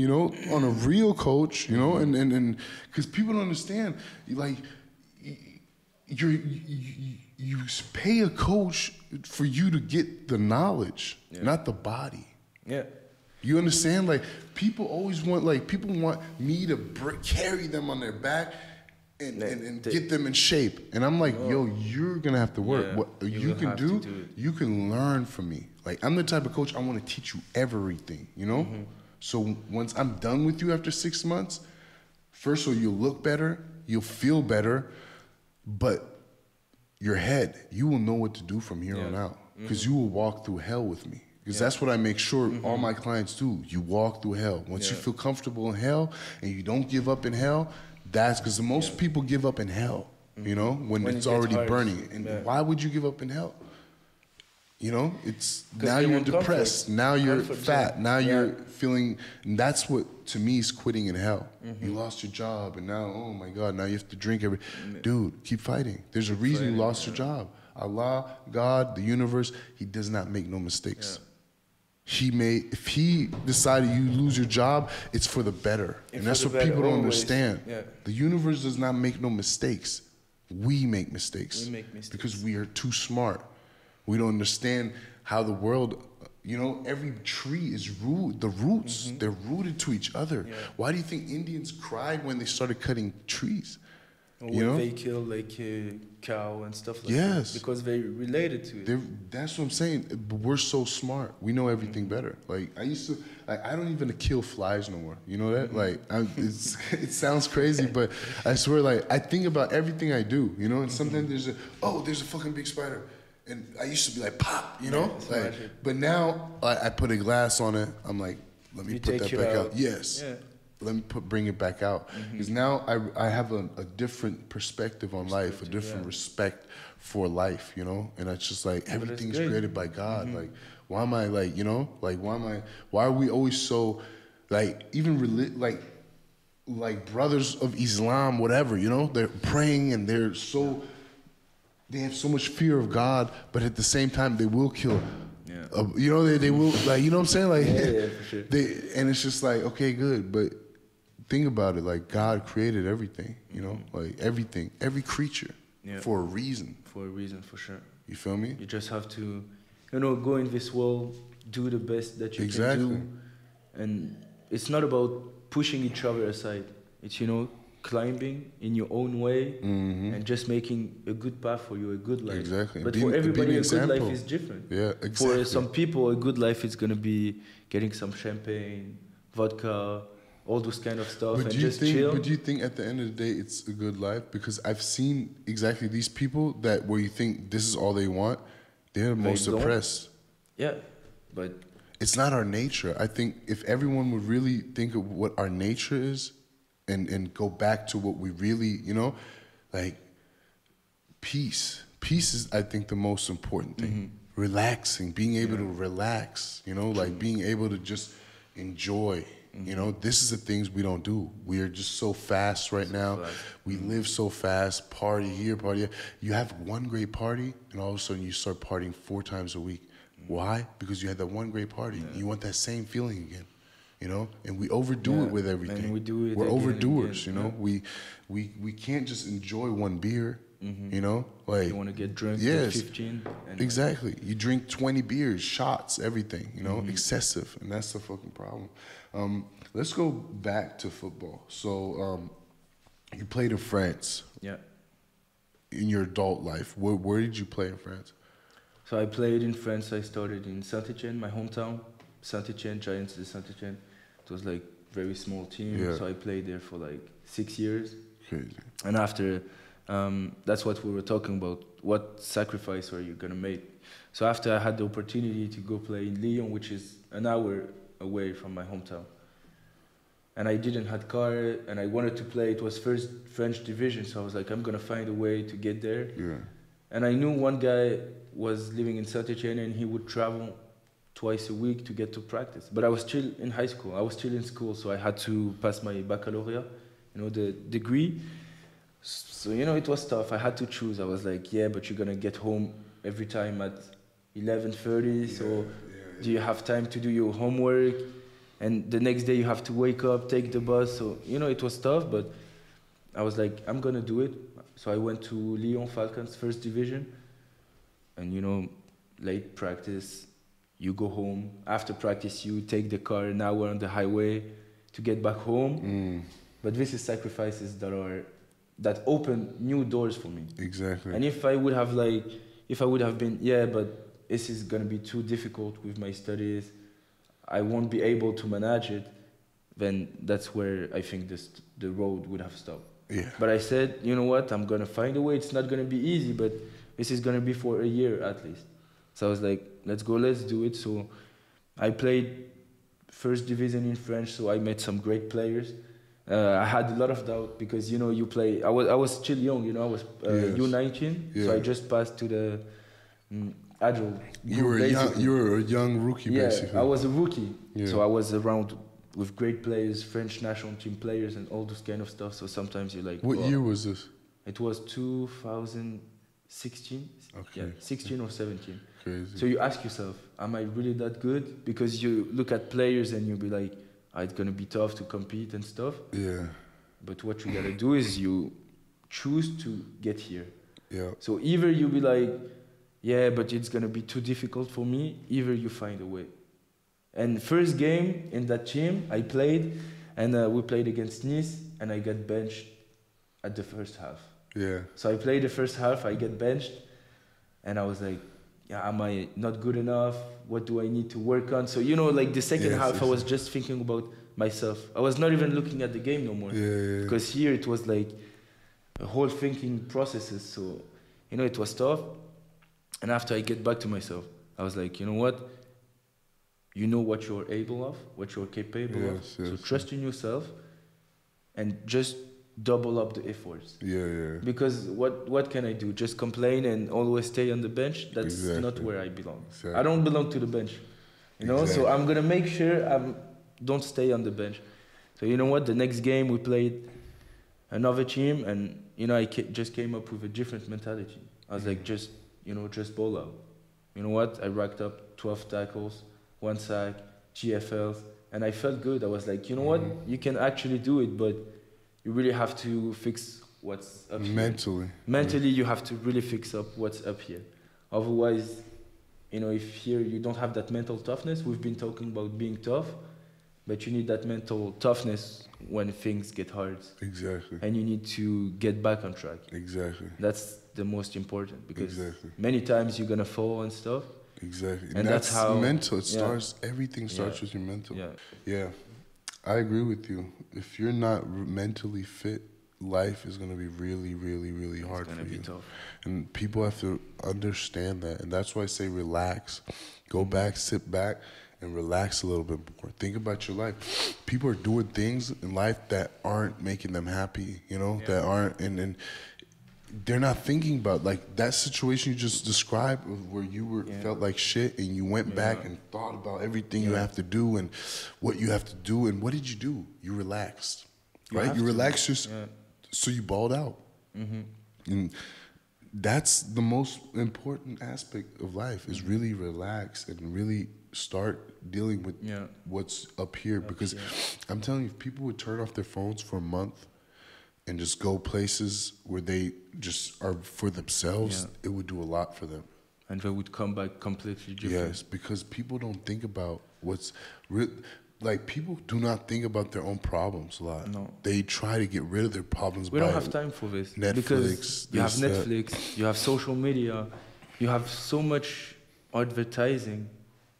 on a real coach, and because people don't understand, like, you pay a coach for you to get the knowledge, not the body. Yeah. You understand? Like, people always want, people want me to carry them on their back and get them in shape. And I'm like, yo, you're going to have to work. What you can do, you can learn from me. Like, I'm the type of coach, I want to teach you everything, So once I'm done with you after 6 months, first of all, you'll look better, you'll feel better, but your head, you will know what to do from here on out, because you will walk through hell with me. Because that's what I make sure all my clients do. You walk through hell. Once you feel comfortable in hell and you don't give up in hell, that's because most people give up in hell, when it's already burning. And why would you give up in hell? It's now you're depressed, now you're fat, now you're feeling, and that's what, to me, is quitting in hell. You lost your job, and now, oh my God, now you have to drink Dude, keep fighting. There's a reason you lost your job. Allah, God, the universe, He does not make no mistakes. If He decided you lose your job, it's for the better. And that's what people don't understand. The universe does not make no mistakes. We make mistakes. Because we are too smart. We don't understand how the world, every tree is the roots, they're rooted to each other. Why do you think Indians cried when they started cutting trees? When they kill a cow and stuff like that. Because they related to it. That's what I'm saying. But we're so smart. We know everything better. Like, I used to, I don't even kill flies no more. You know that? Like, it sounds crazy, but I swear, I think about everything I do, and sometimes there's a fucking big spider. And I used to be like, pop, but now I put a glass on it. I'm like, let me put that back out. Yes. Yeah. Let me bring it back out. Because now I have a different perspective on life, a different respect for life, And it's just like, everything's created by God. Like, why am I why are we always so, even like brothers of Islam, whatever, they're praying and they're so, they have so much fear of God, but at the same time, they will kill. They will, you know what I'm saying? For sure. And it's just like, okay, good, but think about it, God created everything, everything, every creature, for a reason. For a reason, for sure. You feel me? You just have to, go in this world, do the best that you can do, and it's not about pushing each other aside. It's, climbing in your own way and just making a good path for you, a good life. Exactly. But for everybody, a good life is different. Yeah, exactly. For some people, a good life is going to be getting some champagne, vodka, all those kind of stuff, and just chill. But do you think at the end of the day it's a good life? Because I've seen exactly these people that where you think this is all they want, they're the most depressed. Yeah, but it's not our nature. I think if everyone would really think of what our nature is and go back to what we really, you know, like peace. Peace is, I think, the most important thing. Relaxing, being able to relax, you know, like being able to just enjoy. You know, this is the things we don't do. We are just so fast right now. We live so fast, party here, party there. You have one great party, and all of a sudden you start partying 4 times a week. Why? Because you had that one great party. You want that same feeling again, you know? And we overdo it with everything. And we do it. We're overdoers, you know? We can't just enjoy one beer, you know? Like you want to get drunk at 15. Exactly. You drink 20 beers, shots, everything, you know? Excessive. And that's the fucking problem. Let's go back to football. So you played in France. Yeah. In your adult life. Where did you play in France? So I played in France. I started in Saint-Etienne, my hometown. Saint-Etienne, Giants de Saint-Etienne. It was like very small team. Yeah. So I played there for like 6 years. Crazy. And after, that's what we were talking about. What sacrifice are you going to make? So after I had the opportunity to go play in Lyon, which is an hour away from my hometown. And I didn't have car, and I wanted to play. It was first French division, so I was like, I'm going to find a way to get there. Yeah. And I knew one guy was living in Saint-Etienne, and he would travel twice a week to get to practice. But I was still in high school. I was still in school, so I had to pass my baccalaureate, you know, the degree. So, you know, it was tough. I had to choose. I was like, yeah, but you're going to get home every time at 11:30, so do you have time to do your homework? And the next day you have to wake up, take the bus. So, you know, it was tough, but I was like, I'm going to do it. So I went to Lyon Falcons, first division. And, you know, late practice, you go home. After practice, you take the car an hour on the highway to get back home. But this is sacrifices that open new doors for me. Exactly. And if I would have been, yeah, but this is going to be too difficult with my studies, I won't be able to manage it, then that's where I think the road would have stopped. Yeah. But I said, you know what, I'm going to find a way. It's not going to be easy, but this is going to be for a year at least. So I was like, let's go, let's do it. So I played first division in French, so I met some great players. I had a lot of doubt because, you know, you play, I was still young, you know, I was U19, so I just passed to the adult. You were a young rookie, basically. I was a rookie, so I was around with great players, French national team players and all this kind of stuff, so sometimes you're like... What year was this? It was 2016, 16 or 17. Crazy. So you ask yourself, am I really that good? Because you look at players and you'll be like, it's going to be tough to compete and stuff. Yeah. But what you got to do is you choose to get here. Yeah. So either you be like, yeah, but it's going to be too difficult for me, either you find a way. And first game in that team, I played, and we played against Nice, and I got benched at the first half. Yeah. So I played the first half, I get benched, and I was like, yeah, am I not good enough? What do I need to work on? So, you know, like the second half, I was just thinking about myself. I was not even looking at the game no more. Yeah. Because here it was like a whole thinking processes. So, you know, it was tough. And after I get back to myself, I was like, you know what? You know what you're able of, what you're capable of. So trust in yourself and just double up the efforts. Yeah. Because what can I do? Just complain and always stay on the bench? That's not where I belong. Exactly. I don't belong to the bench. You know, so I'm going to make sure I don't stay on the bench. So you know what? The next game we played another team and, you know, I just came up with a different mentality. I was like, just ball out. You know what? I racked up 12 tackles, 1 sack, GFLs, and I felt good. I was like, you know what? You can actually do it, but you really have to fix what's up here. Mentally, you have to really fix up what's up here. Otherwise, you know, if here you don't have that mental toughness, we've been talking about being tough, but you need that mental toughness when things get hard. Exactly. And you need to get back on track. Exactly. That's the most important, because Exactly. many times you're gonna fall and stuff. Exactly. And that's how mental. It starts. Everything starts with your mental. Yeah. Yeah. I agree with you. If you're not mentally fit, life is going to be really, really, really hard for you. It's going to be tough. And people have to understand that. And that's why I say relax. Go back, sit back, and relax a little bit more. Think about your life. People are doing things in life that aren't making them happy, you know, that aren't, and they're not thinking about, like, that situation you just described where you were felt like shit and you went back and thought about everything you have to do and what you have to do. And what did you do? You relaxed, right? You relaxed yourself, so you balled out. And that's the most important aspect of life, is really relax and really start dealing with what's up here. Because I'm telling you, if people would turn off their phones for a month and just go places where they just are for themselves, it would do a lot for them. And they would come back completely different. Yes, because people don't think about what's real. Like, people do not think about their own problems a lot. No. They try to get rid of their problems. We don't have time for this. Netflix. Because you have Netflix, you have social media, you have so much advertising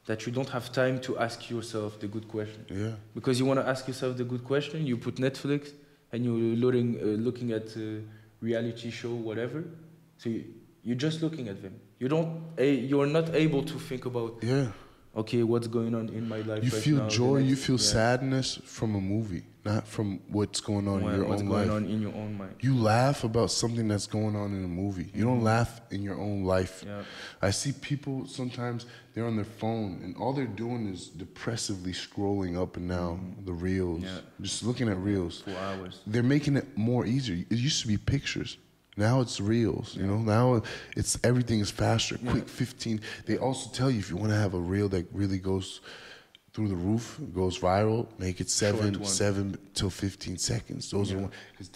that you don't have time to ask yourself the good question. Yeah. Because you want to ask yourself the good question, you put Netflix and you're looking at reality show, whatever. So you're just looking at them. You're not able to think about, okay, what's going on in my life you right feel now, joy, you feel sadness from a movie, not from what's going on in your own life. What's going on in your own mind. You laugh about something that's going on in a movie. You don't laugh in your own life. Yeah. I see people sometimes, they're on their phone and all they're doing is depressively scrolling up and down the reels, just looking at reels. 4 hours. They're making it more easier. It used to be pictures. Now it's reels, you know. Now it's everything is faster, quick 15. They also tell you, if you want to have a reel that really goes through the roof, goes viral, make it 7 till 15 seconds. Those are one, because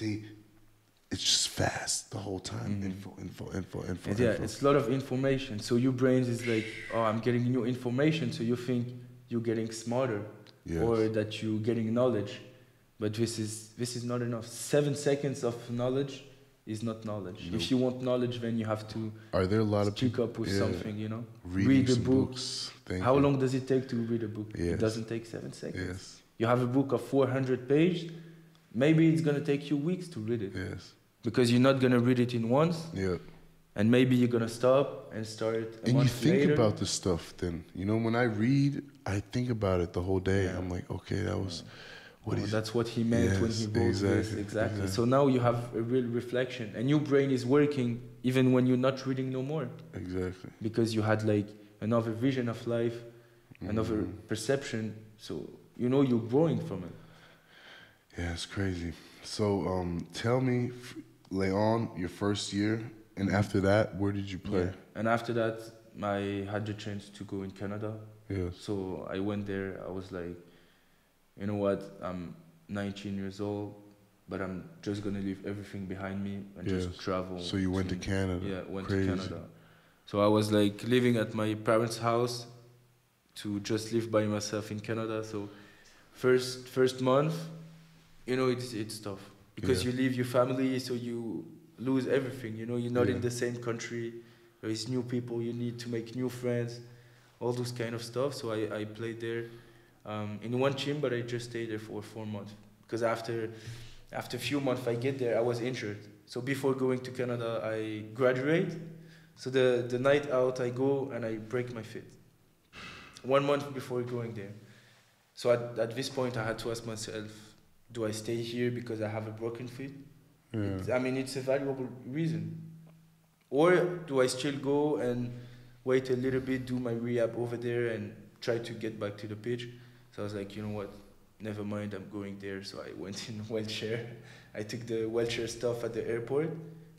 it's just fast the whole time. Info. It's a lot of information. So your brain is like, oh, I'm getting new information. So you think you're getting smarter, or that you're getting knowledge, but this is not enough. 7 seconds of knowledge is not knowledge. If you want knowledge, then you have to speak up with something, you know. Read a book. How long does it take to read a book? It doesn't take 7 seconds. Yes. You have a book of 400 pages, maybe it's going to take you weeks to read it. Yes. Because you're not going to read it in once. Yeah. And maybe you're going to stop and start a and month you think later. about the stuff then. You know, when I read, I think about it the whole day. I'm like, okay, that was... that's what he meant when he wrote this. Exactly. So now you have a real reflection, and your brain is working even when you're not reading no more. Exactly. Because you had like another vision of life, another perception. So you know you're growing from it. Yeah, it's crazy. So tell me, Leon, your first year, and after that, where did you play? Yeah. And after that, I had the chance to go in Canada. Yes. So I went there. I was like, you know what, I'm 19 years old, but I'm just going to leave everything behind me and just travel. So you went to Canada. Yeah, went Crazy. to Canada. So I was like living at my parents' house to just live by myself in Canada. So first month, you know, it's tough. Because you leave your family, so you lose everything. You know, you're not in the same country. There is new people, you need to make new friends, all those kind of stuff. So I played there. In one team, but I just stayed there for 4 months. Because after a few months I get there, I was injured. So before going to Canada, I graduate. So the night out, I go and I break my foot. 1 month before going there. So at this point, I had to ask myself, do I stay here because I have a broken foot? I mean, it's a valuable reason. Or do I still go and wait a little bit, do my rehab over there and try to get back to the pitch? So I was like, you know what, never mind, I'm going there. So I went in a wheelchair. I took the wheelchair stuff at the airport.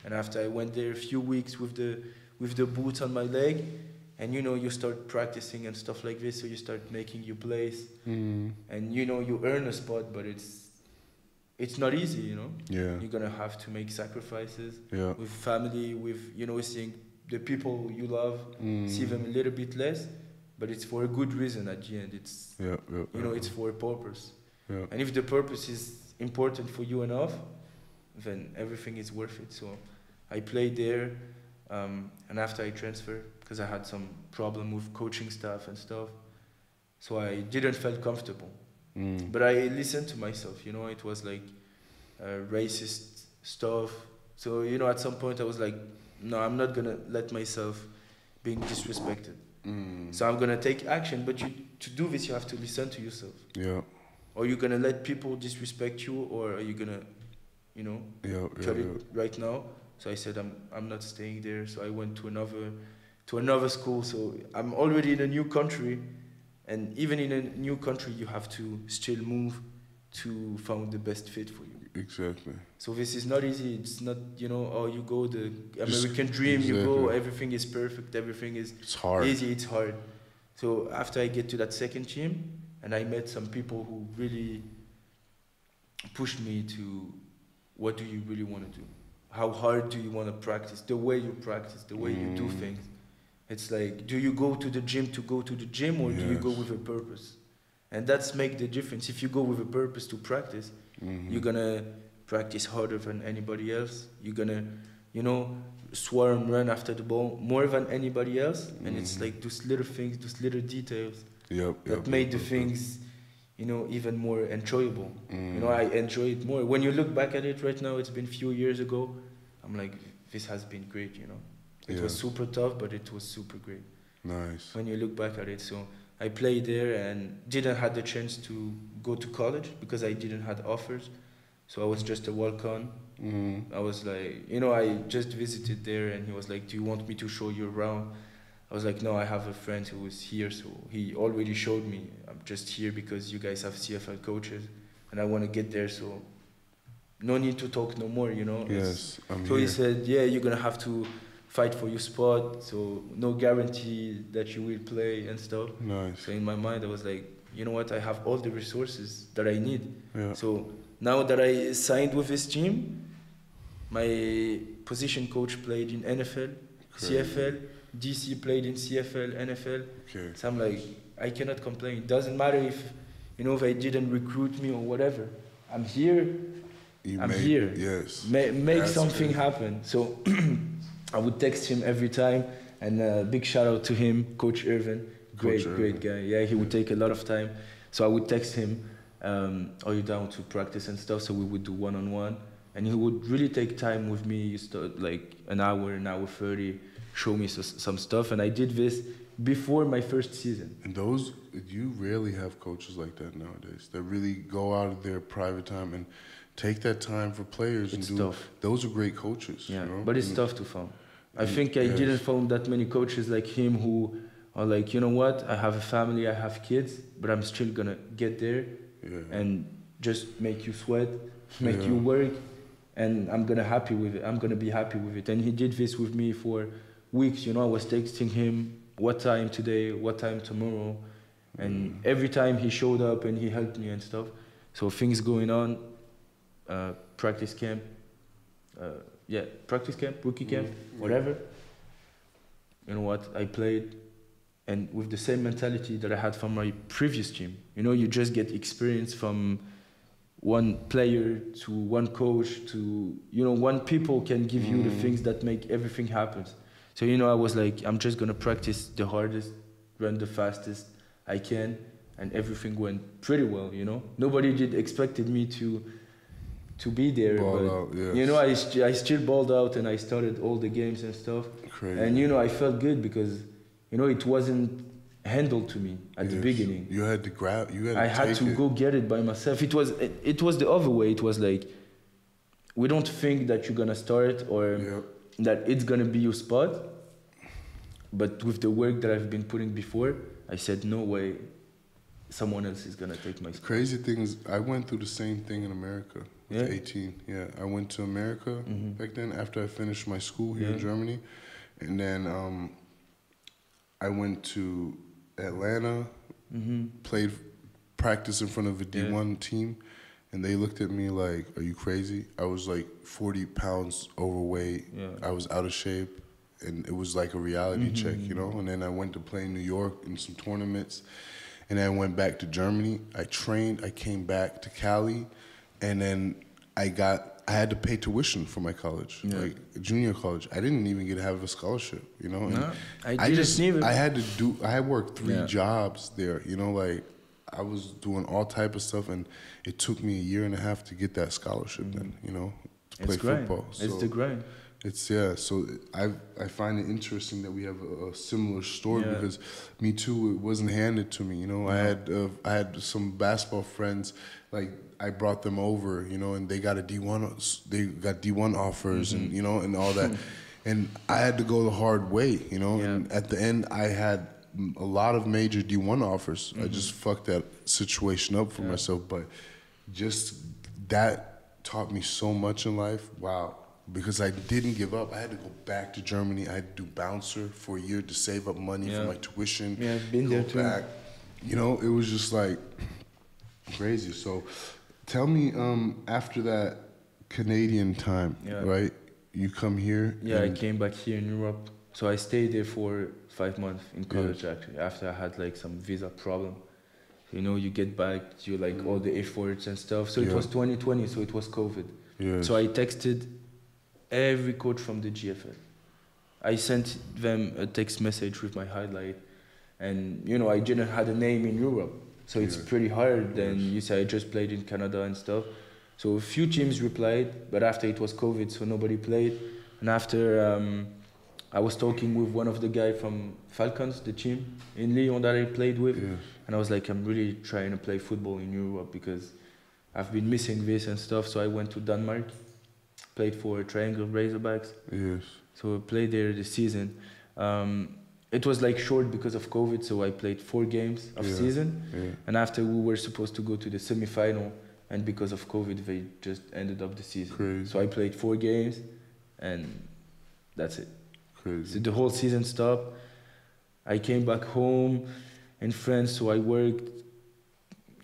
And after I went there a few weeks with the boots on my leg, and you know, you start practicing and stuff like this, so you start making your plays. And you know, you earn a spot, but it's not easy, you know? Yeah. You're gonna have to make sacrifices with family, with, you know, seeing the people you love, see them a little bit less. but it's for a good reason at the end. It's it's for a purpose. Yeah. And if the purpose is important for you enough, then everything is worth it. So I played there, and after I transferred, because I had some problem with coaching staff and stuff, so I didn't feel comfortable. But I listened to myself, it was like racist stuff. So, at some point I was like, no, I'm not going to let myself being disrespected. So I'm going to take action, but to do this, you have to listen to yourself. Yeah. Are you going to let people disrespect you, or are you going to, cut it right now? So I said, I'm not staying there. So I went to another school. So I'm already in a new country. And even in a new country, you have to still move to find the best fit for you. Exactly. So this is not easy. It's not, you go the American dream, you go, everything is perfect, everything is easy, it's hard. So after I get to that second team, and I met some people who really pushed me to, what do you really want to do? How hard do you want to practice? The way you practice, the way you do things. It's like, do you go to the gym to go to the gym, or do you go with a purpose? And that's make the difference. If you go with a purpose to practice, you're going to practice harder than anybody else. You're going to, swarm, run after the ball more than anybody else. And it's like those little things, those little details that made the things, even more enjoyable. I enjoy it more. When you look back at it right now, it's been a few years ago, I'm like, this has been great, It was super tough, but it was super great. Nice. When you look back at it. So I played there and didn't have the chance to go to college because I didn't have offers. So I was just a walk-on. I was like, I just visited there, and he was like, do you want me to show you around? I was like, no, I have a friend who is here, so he already showed me. I'm just here because you guys have CFL coaches, and I want to get there, so no need to talk no more, Yes, So he said, yeah, you're going to have to fight for your spot, so no guarantee that you will play and stuff. Nice. So in my mind, I was like, you know what, I have all the resources that I need. Yeah. So now that I signed with this team, my position coach played in NFL, CFL, DC played in CFL, NFL. Okay. So I'm like, I cannot complain. It doesn't matter if, if they didn't recruit me or whatever. I'm here. I'm here. Yes. Make something happen. So I would text him every time, and big shout out to him, Coach Irvin. Great guy. Yeah, he would take a lot of time. So I would text him, are you down to practice and stuff? So we would do one-on-one. And he would really take time with me. He started like an hour 30, show me some stuff. And I did this before my first season. And you rarely have coaches like that nowadays that really go out of their private time and take that time for players. It's tough. Those are great coaches. Yeah, but it's tough to find. I think I didn't find that many coaches like him who are like, you know what, I have a family, I have kids, but I'm still going to get there and just make you sweat, make you work, and I'm going to happy with it. I'm going to be happy with it. And he did this with me for weeks. I was texting him, what time today, what time tomorrow. And every time he showed up and he helped me and stuff. So things going on, practice camp, rookie camp, whatever. You know what, I played. And with the same mentality that I had from my previous team. You just get experience from one player to one coach to, one people can give you the things that make everything happen. So, I was like, I'm just going to practice the hardest, run the fastest I can, and everything went pretty well, Nobody did expected me to be there, Ball out, yes. I still balled out, and I started all the games and stuff. Crazy. And, I felt good because, it wasn't handled to me at the beginning. You had to grab. I had to go get it by myself. It was the other way. It was like, we don't think that you're gonna start or that it's gonna be your spot. But with the work that I've been putting before, I said no way. Someone else is gonna take my spot. Crazy thing is, I went through the same thing in America. At 18. Yeah, I went to America back then after I finished my school here in Germany, and then I went to Atlanta, played practice in front of a D1 team, and they looked at me like, are you crazy? I was like 40 pounds overweight. I was out of shape, and it was like a reality check, you know. And then I went to play in New York in some tournaments, and then I went back to Germany. I trained. I came back to Cali, and then I had to pay tuition for my college, like junior college. I didn't even get to have a scholarship, you know. And I didn't either. I had worked 3 jobs there, you know, like I was doing all type of stuff, and it took me a year and a half to get that scholarship. Then, you know, to play football. It's the grind. So I find it interesting that we have a similar story because me too, it wasn't handed to me, you know. I had some basketball friends, like I brought them over, you know, and they got D1 offers and, you know, and all that. And I had to go the hard way, you know, and at the end I had a lot of major D1 offers. I just fucked that situation up for myself, but just that taught me so much in life. Wow. Because I didn't give up. I had to go back to Germany. I had to do bouncer for a year to save up money for my tuition. Yeah, I've been there too. Back. You know, it was just like crazy. So tell me, after that Canadian time, right? You come here? Yeah, I came back here in Europe. So I stayed there for 5 months in college actually, after I had like some visa problem. You know, you get back, you like all the efforts and stuff. So it was 2020, so it was COVID. So I texted every coach from the GFL. I sent them a text message with my highlight, and you know I didn't have a name in Europe, so it's pretty hard. Then you say I just played in Canada and stuff. So a few teams replied, but after it was COVID, so nobody played. And after I was talking with one of the guys from Falcons, the team in Lyon that I played with, and I was like, I'm really trying to play football in Europe because I've been missing this and stuff. So I went to Denmark. Played for Triangle Razorbacks. So I played there this season. It was like short because of COVID, so I played 4 games of season. And after we were supposed to go to the semi-final, and because of COVID, they just ended up the season. Crazy. So I played 4 games, and that's it. Crazy. So the whole season stopped. I came back home in France, so I worked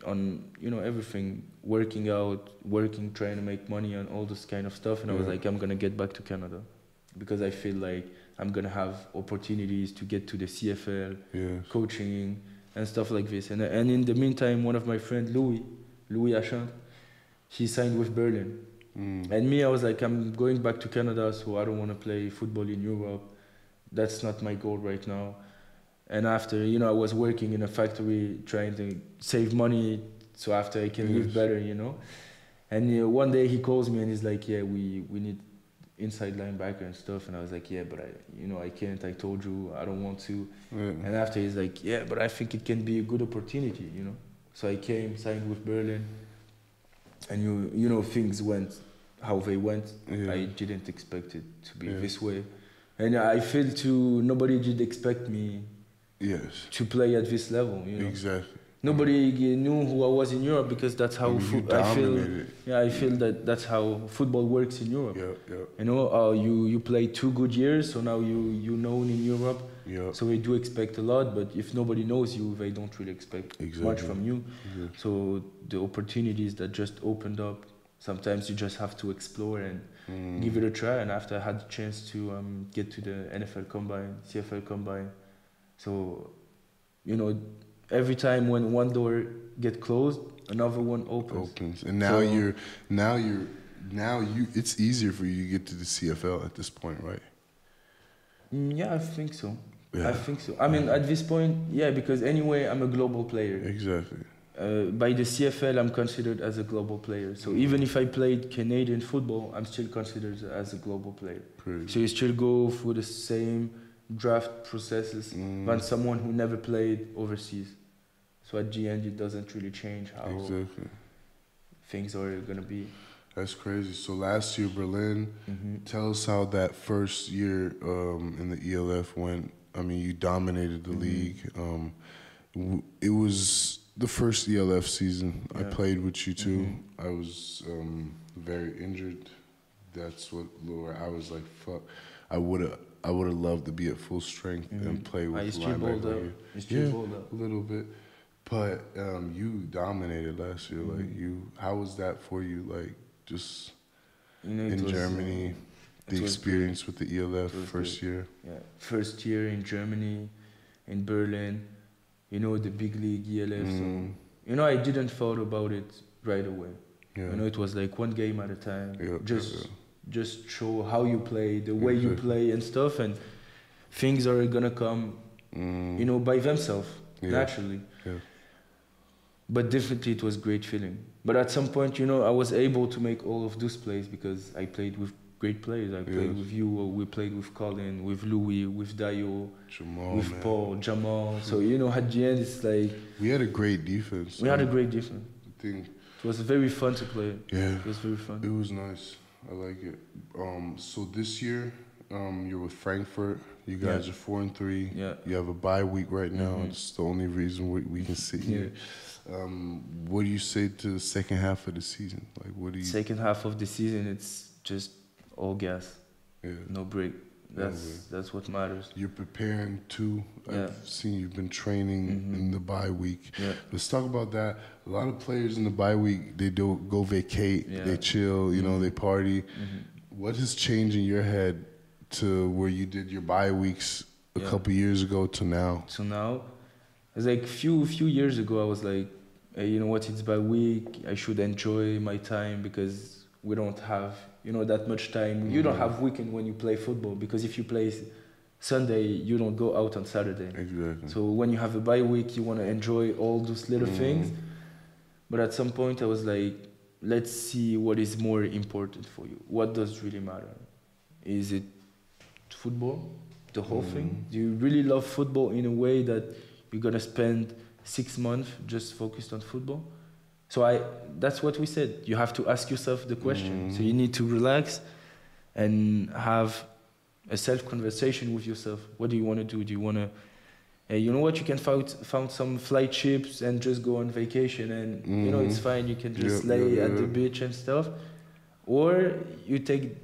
on, you know, everything, working out, trying to make money and all this kind of stuff. And I was like, I'm going to get back to Canada because I feel like I'm going to have opportunities to get to the CFL, coaching and stuff like this. And in the meantime, one of my friends, Louis Achant, he signed with Berlin. And me, I was like, I'm going back to Canada, so I don't want to play football in Europe. That's not my goal right now. And after, you know, I was working in a factory trying to save money so after I can live better, you know. And one day he calls me and he's like, yeah, we need inside linebacker and stuff. And I was like, yeah, but I can't. I told you I don't want to. And after he's like, yeah, but I think it can be a good opportunity, you know. So I came, signed with Berlin. And you know, things went how they went. I didn't expect it to be this way. And I feel nobody did expect me to play at this level, you know. Exactly. Nobody knew who I was in Europe because that's how I feel. Yeah, I feel that's how football works in Europe. You know, you play 2 good years, so now you known in Europe. So they do expect a lot, but if nobody knows you, they don't really expect much from you. So the opportunities that just opened up, sometimes you just have to explore and give it a try. And after I had the chance to get to the NFL Combine, CFL Combine, so you know, every time when one door get closed, another one opens. And now it's easier for you to get to the CFL at this point, right? Yeah, I think so. I mean, at this point, because anyway, I'm a global player. Exactly. By the CFL, I'm considered as a global player. So even if I played Canadian football, I'm still considered as a global player. Crazy. So you still go through the same draft processes than someone who never played overseas. So at the end, it doesn't really change how things are going to be. That's crazy. So last year, Berlin, tell us how that first year in the ELF went. I mean, you dominated the league. It was the first ELF season. I played with you too. I was very injured. That's where I was like, fuck. I would have loved to be at full strength and play with linebacker. A little bit. But you dominated last year. Like how was that for you? Like just in Germany, the experience with the ELF first year. Yeah, first year in Germany, in Berlin, you know, the big league ELF. So, you know, I didn't thought about it right away. Yeah. You know, it was like one game at a time. Yeah, Just show how you play, the way you play and stuff, and things are gonna come, you know, by themselves, naturally. Yeah. But definitely it was great feeling. But at some point, you know, I was able to make all of those plays because I played with great players. I played with you, we played with Colin, with Louis, with Dio, Jamal, with Paul, Jamal. So, you know, at the end, it's like... We had a great defense. We had a great defense. I think it was very fun to play. Yeah. It was very fun. It was nice. I like it. So this year, you're with Frankfurt. You guys are 4-3. Yeah. You have a bye week right now. It's the only reason we can sit here. What do you say to the second half of the season? Like, what do you? Second half of the season, it's just all gas. Yeah. No break. That's what matters. You're preparing too. Yeah. I've seen you've been training in the bye week. Yeah. Let's talk about that. A lot of players in the bye week, they don't go vacate, they chill, you know, they party. What has changed in your head to where you did your bye weeks a couple years ago to now? So now, it's like few years ago, I was like, hey, you know what, it's bye week. I should enjoy my time because we don't have, you know, that much time. You don't have weekend when you play football because if you play Sunday, you don't go out on Saturday. Exactly. So when you have a bye week, you want to enjoy all those little things. But at some point, I was like, let's see what is more important for you. What does really matter? Is it football, the whole thing? Do you really love football in a way that you're going to spend 6 months just focused on football? So that's what we said. You have to ask yourself the question. So you need to relax and have a self-conversation with yourself. What do you want to do? Do you want to, you know what, you can found some flight chips and just go on vacation and, you know, it's fine. You can just lay at the beach and stuff. Or you take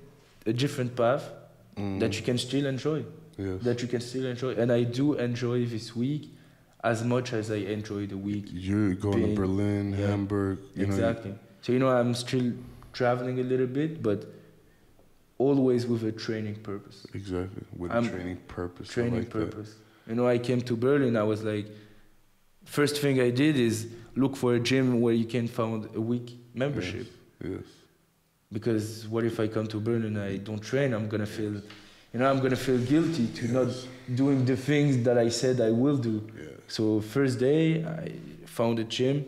a different path that you can still enjoy. Yes. That you can still enjoy. And I do enjoy this week as much as I enjoy the week. You're going to Berlin, Hamburg. Exactly. So, you know, I'm still traveling a little bit, but always with a training purpose. Exactly, with a training purpose. Training purpose. You know, I came to Berlin, I was like, first thing I did is look for a gym where you can find a week membership. Yes. Because what if I come to Berlin and I don't train? I'm gonna feel, you know, I'm gonna feel guilty to not doing the things that I said I will do. So first day, I found a gym,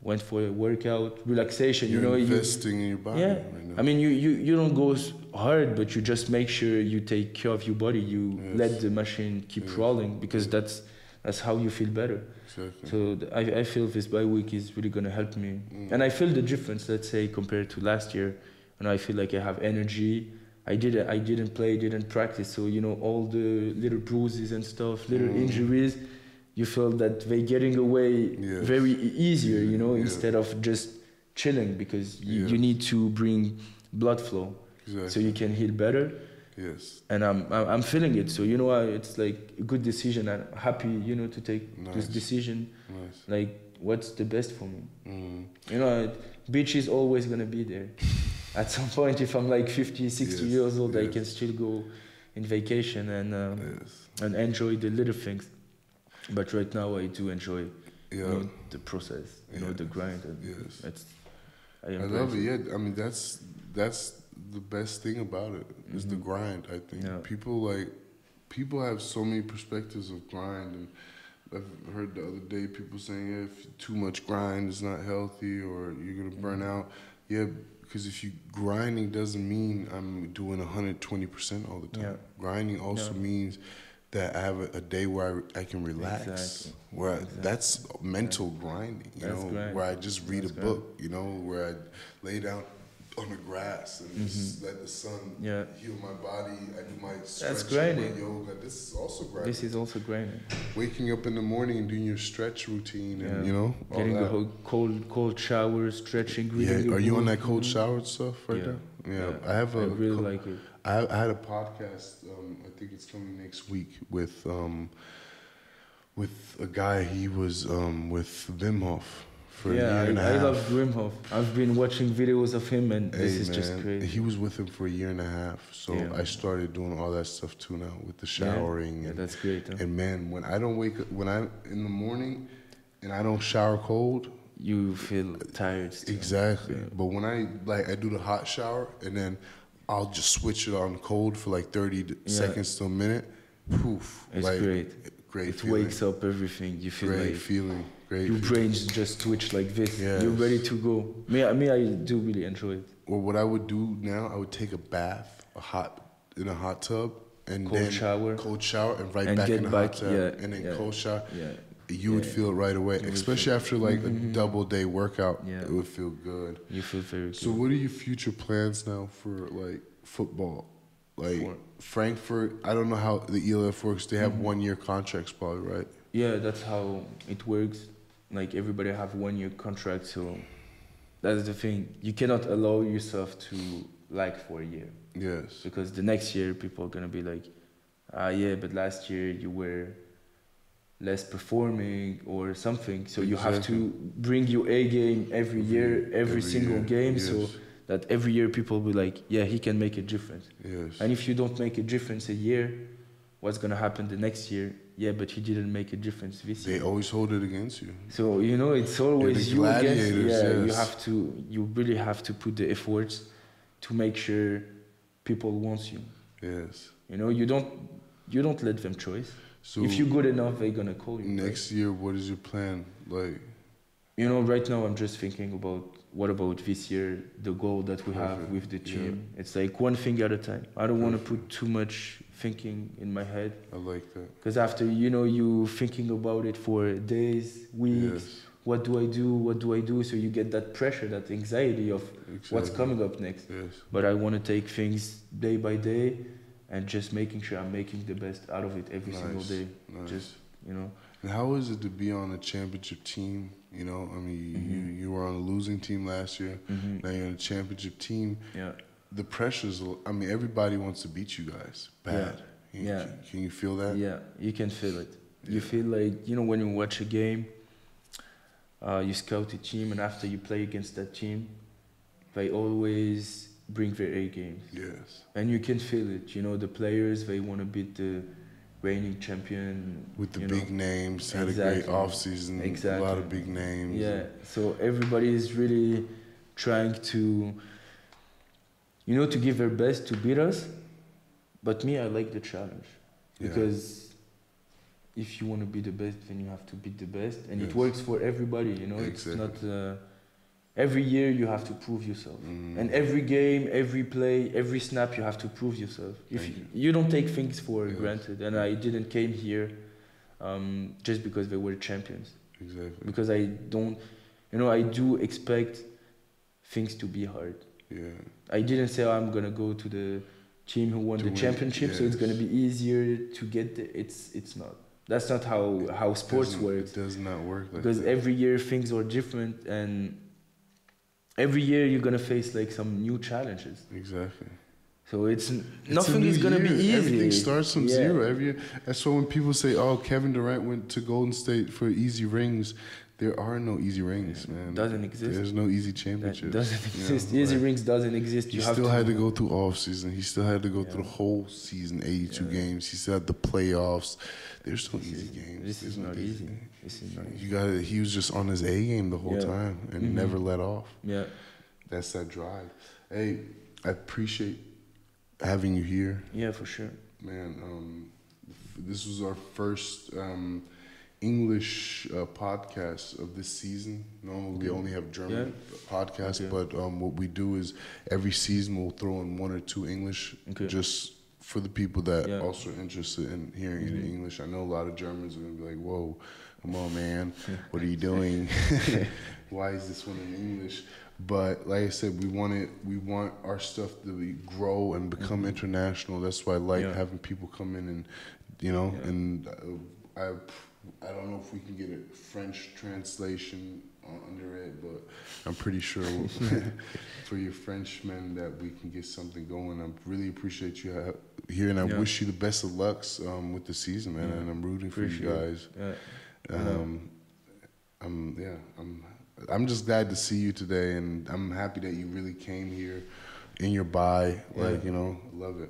went for a workout, relaxation. You're investing in your body. Yeah, right now. I mean, you don't go hard, but you just make sure you take care of your body. You let the machine keep rolling because that's how you feel better. Exactly. So I feel this bye week is really gonna help me, and I feel the difference. Let's say compared to last year, and I feel like I have energy. I didn't play, didn't practice, so you know all the little bruises and stuff, little injuries. You feel that they're getting away very easier, you know, instead of just chilling because you need to bring blood flow so you can heal better. Yes. And I'm feeling it. So, you know, it's like a good decision. I'm happy, you know, to take this decision. Nice. Like, what's the best for me? You know, beach is always going to be there. At some point, if I'm like 50, 60 years old, I can still go in vacation and enjoy the little things. But right now, I do enjoy you know, the process, you know, the grind. And I love it. Yeah, I mean, that's the best thing about it is the grind. I think people have so many perspectives of grind, and I've heard the other day people saying if too much grind is not healthy or you're gonna burn out. Yeah, because if you grinding doesn't mean I'm doing 120% all the time. Yeah. Grinding also means that I have a day where I can relax, where that's mental grinding, you know, where I just read a book, you know, where I lay down on the grass and just let the sun heal my body. I do my stretching, my yoga. This is also grinding. This is also grinding. Waking up in the morning and doing your stretch routine and, you know, getting a whole cold shower, stretching, reading. Yeah, are you on that cold shower stuff right now? Yeah, I really like it. I had a podcast. I think it's coming next week with a guy. He was with Wim Hof for a year and a I half. love Wim Hof. I've been watching videos of him, and this is just crazy. He was with him for a year and a half, so I started doing all that stuff too now with the showering. Yeah, that's great. Huh? And man, when I don't wake up, when I in the morning, and I don't shower cold, you feel tired still. Exactly. But when I do the hot shower, and then I'll just switch it on cold for like 30 seconds to a minute. Poof. It's like, great. It feeling. wakes up everything. You feel great like feeling. Great your feeling. brains just switch like this. Yes. You're ready to go. Me, I do really enjoy it. Or what I would do now, I would take a bath, in a hot tub, and cold then shower, and right back in the hot tub, and then cold shower. Yeah. You would feel it right away, especially after like a double day workout. Yeah. It would feel good. You feel very good. So what are your future plans now for like football? Like Frankfurt, I don't know how the ELF works. They have 1 year contracts probably, right? Yeah, that's how it works. Like everybody have 1 year contract, so that's the thing. You cannot allow yourself to for a year. Yes. Because the next year people are gonna be like, but last year you were less performing or something. So you have to bring your A game every year, every single game. Yes. So that every year people will be like, he can make a difference. Yes. And if you don't make a difference a year, what's gonna happen the next year? But he didn't make a difference this year. They always hold it against you. So it's always you against. Yes. You really have to put the efforts to make sure people want you. Yes. You don't let them choice. So if you're good enough, they're gonna call you. Next year, what is your plan? Like, right now I'm just thinking about what about this year, the goal that we have with the team. It's like one thing at a time. I don't want to put too much thinking in my head. I like that. Because after, you thinking about it for days, weeks, what do I do? So you get that pressure, that anxiety of what's coming up next. Yes. But I want to take things day by day and just making sure I'm making the best out of it every single day. Nice. Just, And how is it to be on a championship team? I mean, you were on a losing team last year. Now you're on a championship team. Yeah. The pressures, I mean, everybody wants to beat you guys. Bad. Can you feel that? Yeah, you can feel it. You feel like, when you watch a game, you scout a team, and after you play against that team, they always bring their A games. Yes. And you can feel it. The players, they want to beat the reigning champion. With the big names, had a great offseason, a lot of big names. Yeah, so everybody is really trying to, to give their best to beat us. But me, I like the challenge. Because if you want to be the best, then you have to beat the best. And it works for everybody, It's not... every year you have to prove yourself. And every game, every play, every snap, you have to prove yourself. You don't take things for granted. And I didn't came here just because they were champions. Exactly. Because I don't, I do expect things to be hard. Yeah. I didn't say I'm going to go to the team who won the championship, so it's going to be easier to get there. It's not. That's not how sports works. It does not work like because that. Every year things are different, and every year you're gonna face like some new challenges. Exactly. So nothing is gonna be easy. Everything starts from zero every year. That's why when people say, "Oh, Kevin Durant went to Golden State for easy rings," there are no easy rings, man. Doesn't exist. There's no easy championships. Doesn't exist. Easy rings doesn't exist. He still had to go through off season. He still had to go through the whole season, 82 games. He still had the playoffs. There's no easy games. This is not easy. This is not easy. He was just on his A game the whole time and never let off. Yeah. That's that drive. Hey, I appreciate having you here. Yeah, for sure. Man, this was our first English podcast of this season. Normally we only have German podcasts, but what we do is every season we'll throw in 1 or 2 English just for the people that also are interested in hearing it in English. I know a lot of Germans are going to be like, whoa, come on, man. What are you doing? Why is this one in English? But like I said, we want our stuff to grow and become international. That's why I like having people come in and, and I don't know if we can get a French translation under it, but I'm pretty sure for your Frenchmen that we can get something going. I really appreciate you here, and I wish you the best of lucks with the season, man. And I'm rooting for you guys. I'm just glad to see you today, and I'm happy that you really came here in your buy. Like, you know, love it.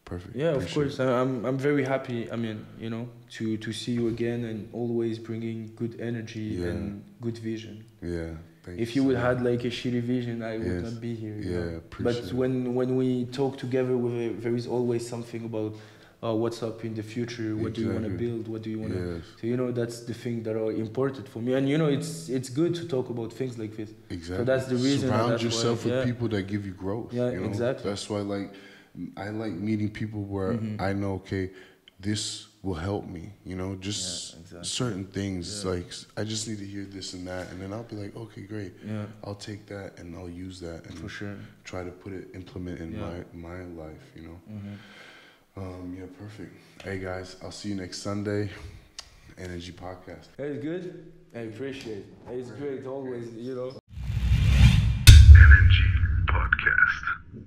Perfect. Yeah, of course. I'm very happy. I mean, you know, to see you again and always bringing good energy and good vision. Yeah. Thanks. If you would had like a shitty vision, I would not be here. You know? But when we talk together, there is always something about what's up in the future. What do you want to build? What do you want to? So you know, that's the thing that are important for me. And you know, it's good to talk about things like this. Exactly. So that's the reason. Surround yourself with people that give you growth. Yeah, you know? Exactly. That's why, like, I like meeting people where I know, okay, this will help me, you know, just certain things. Like, I just need to hear this and that, and then I'll be like, okay, great. Yeah. I'll take that and I'll use that and try to implement in my life, you know. Yeah, perfect. Hey guys, I'll see you next Sunday. Energy Podcast. Hey, it's good. I appreciate it. Hey, it's great always, you know.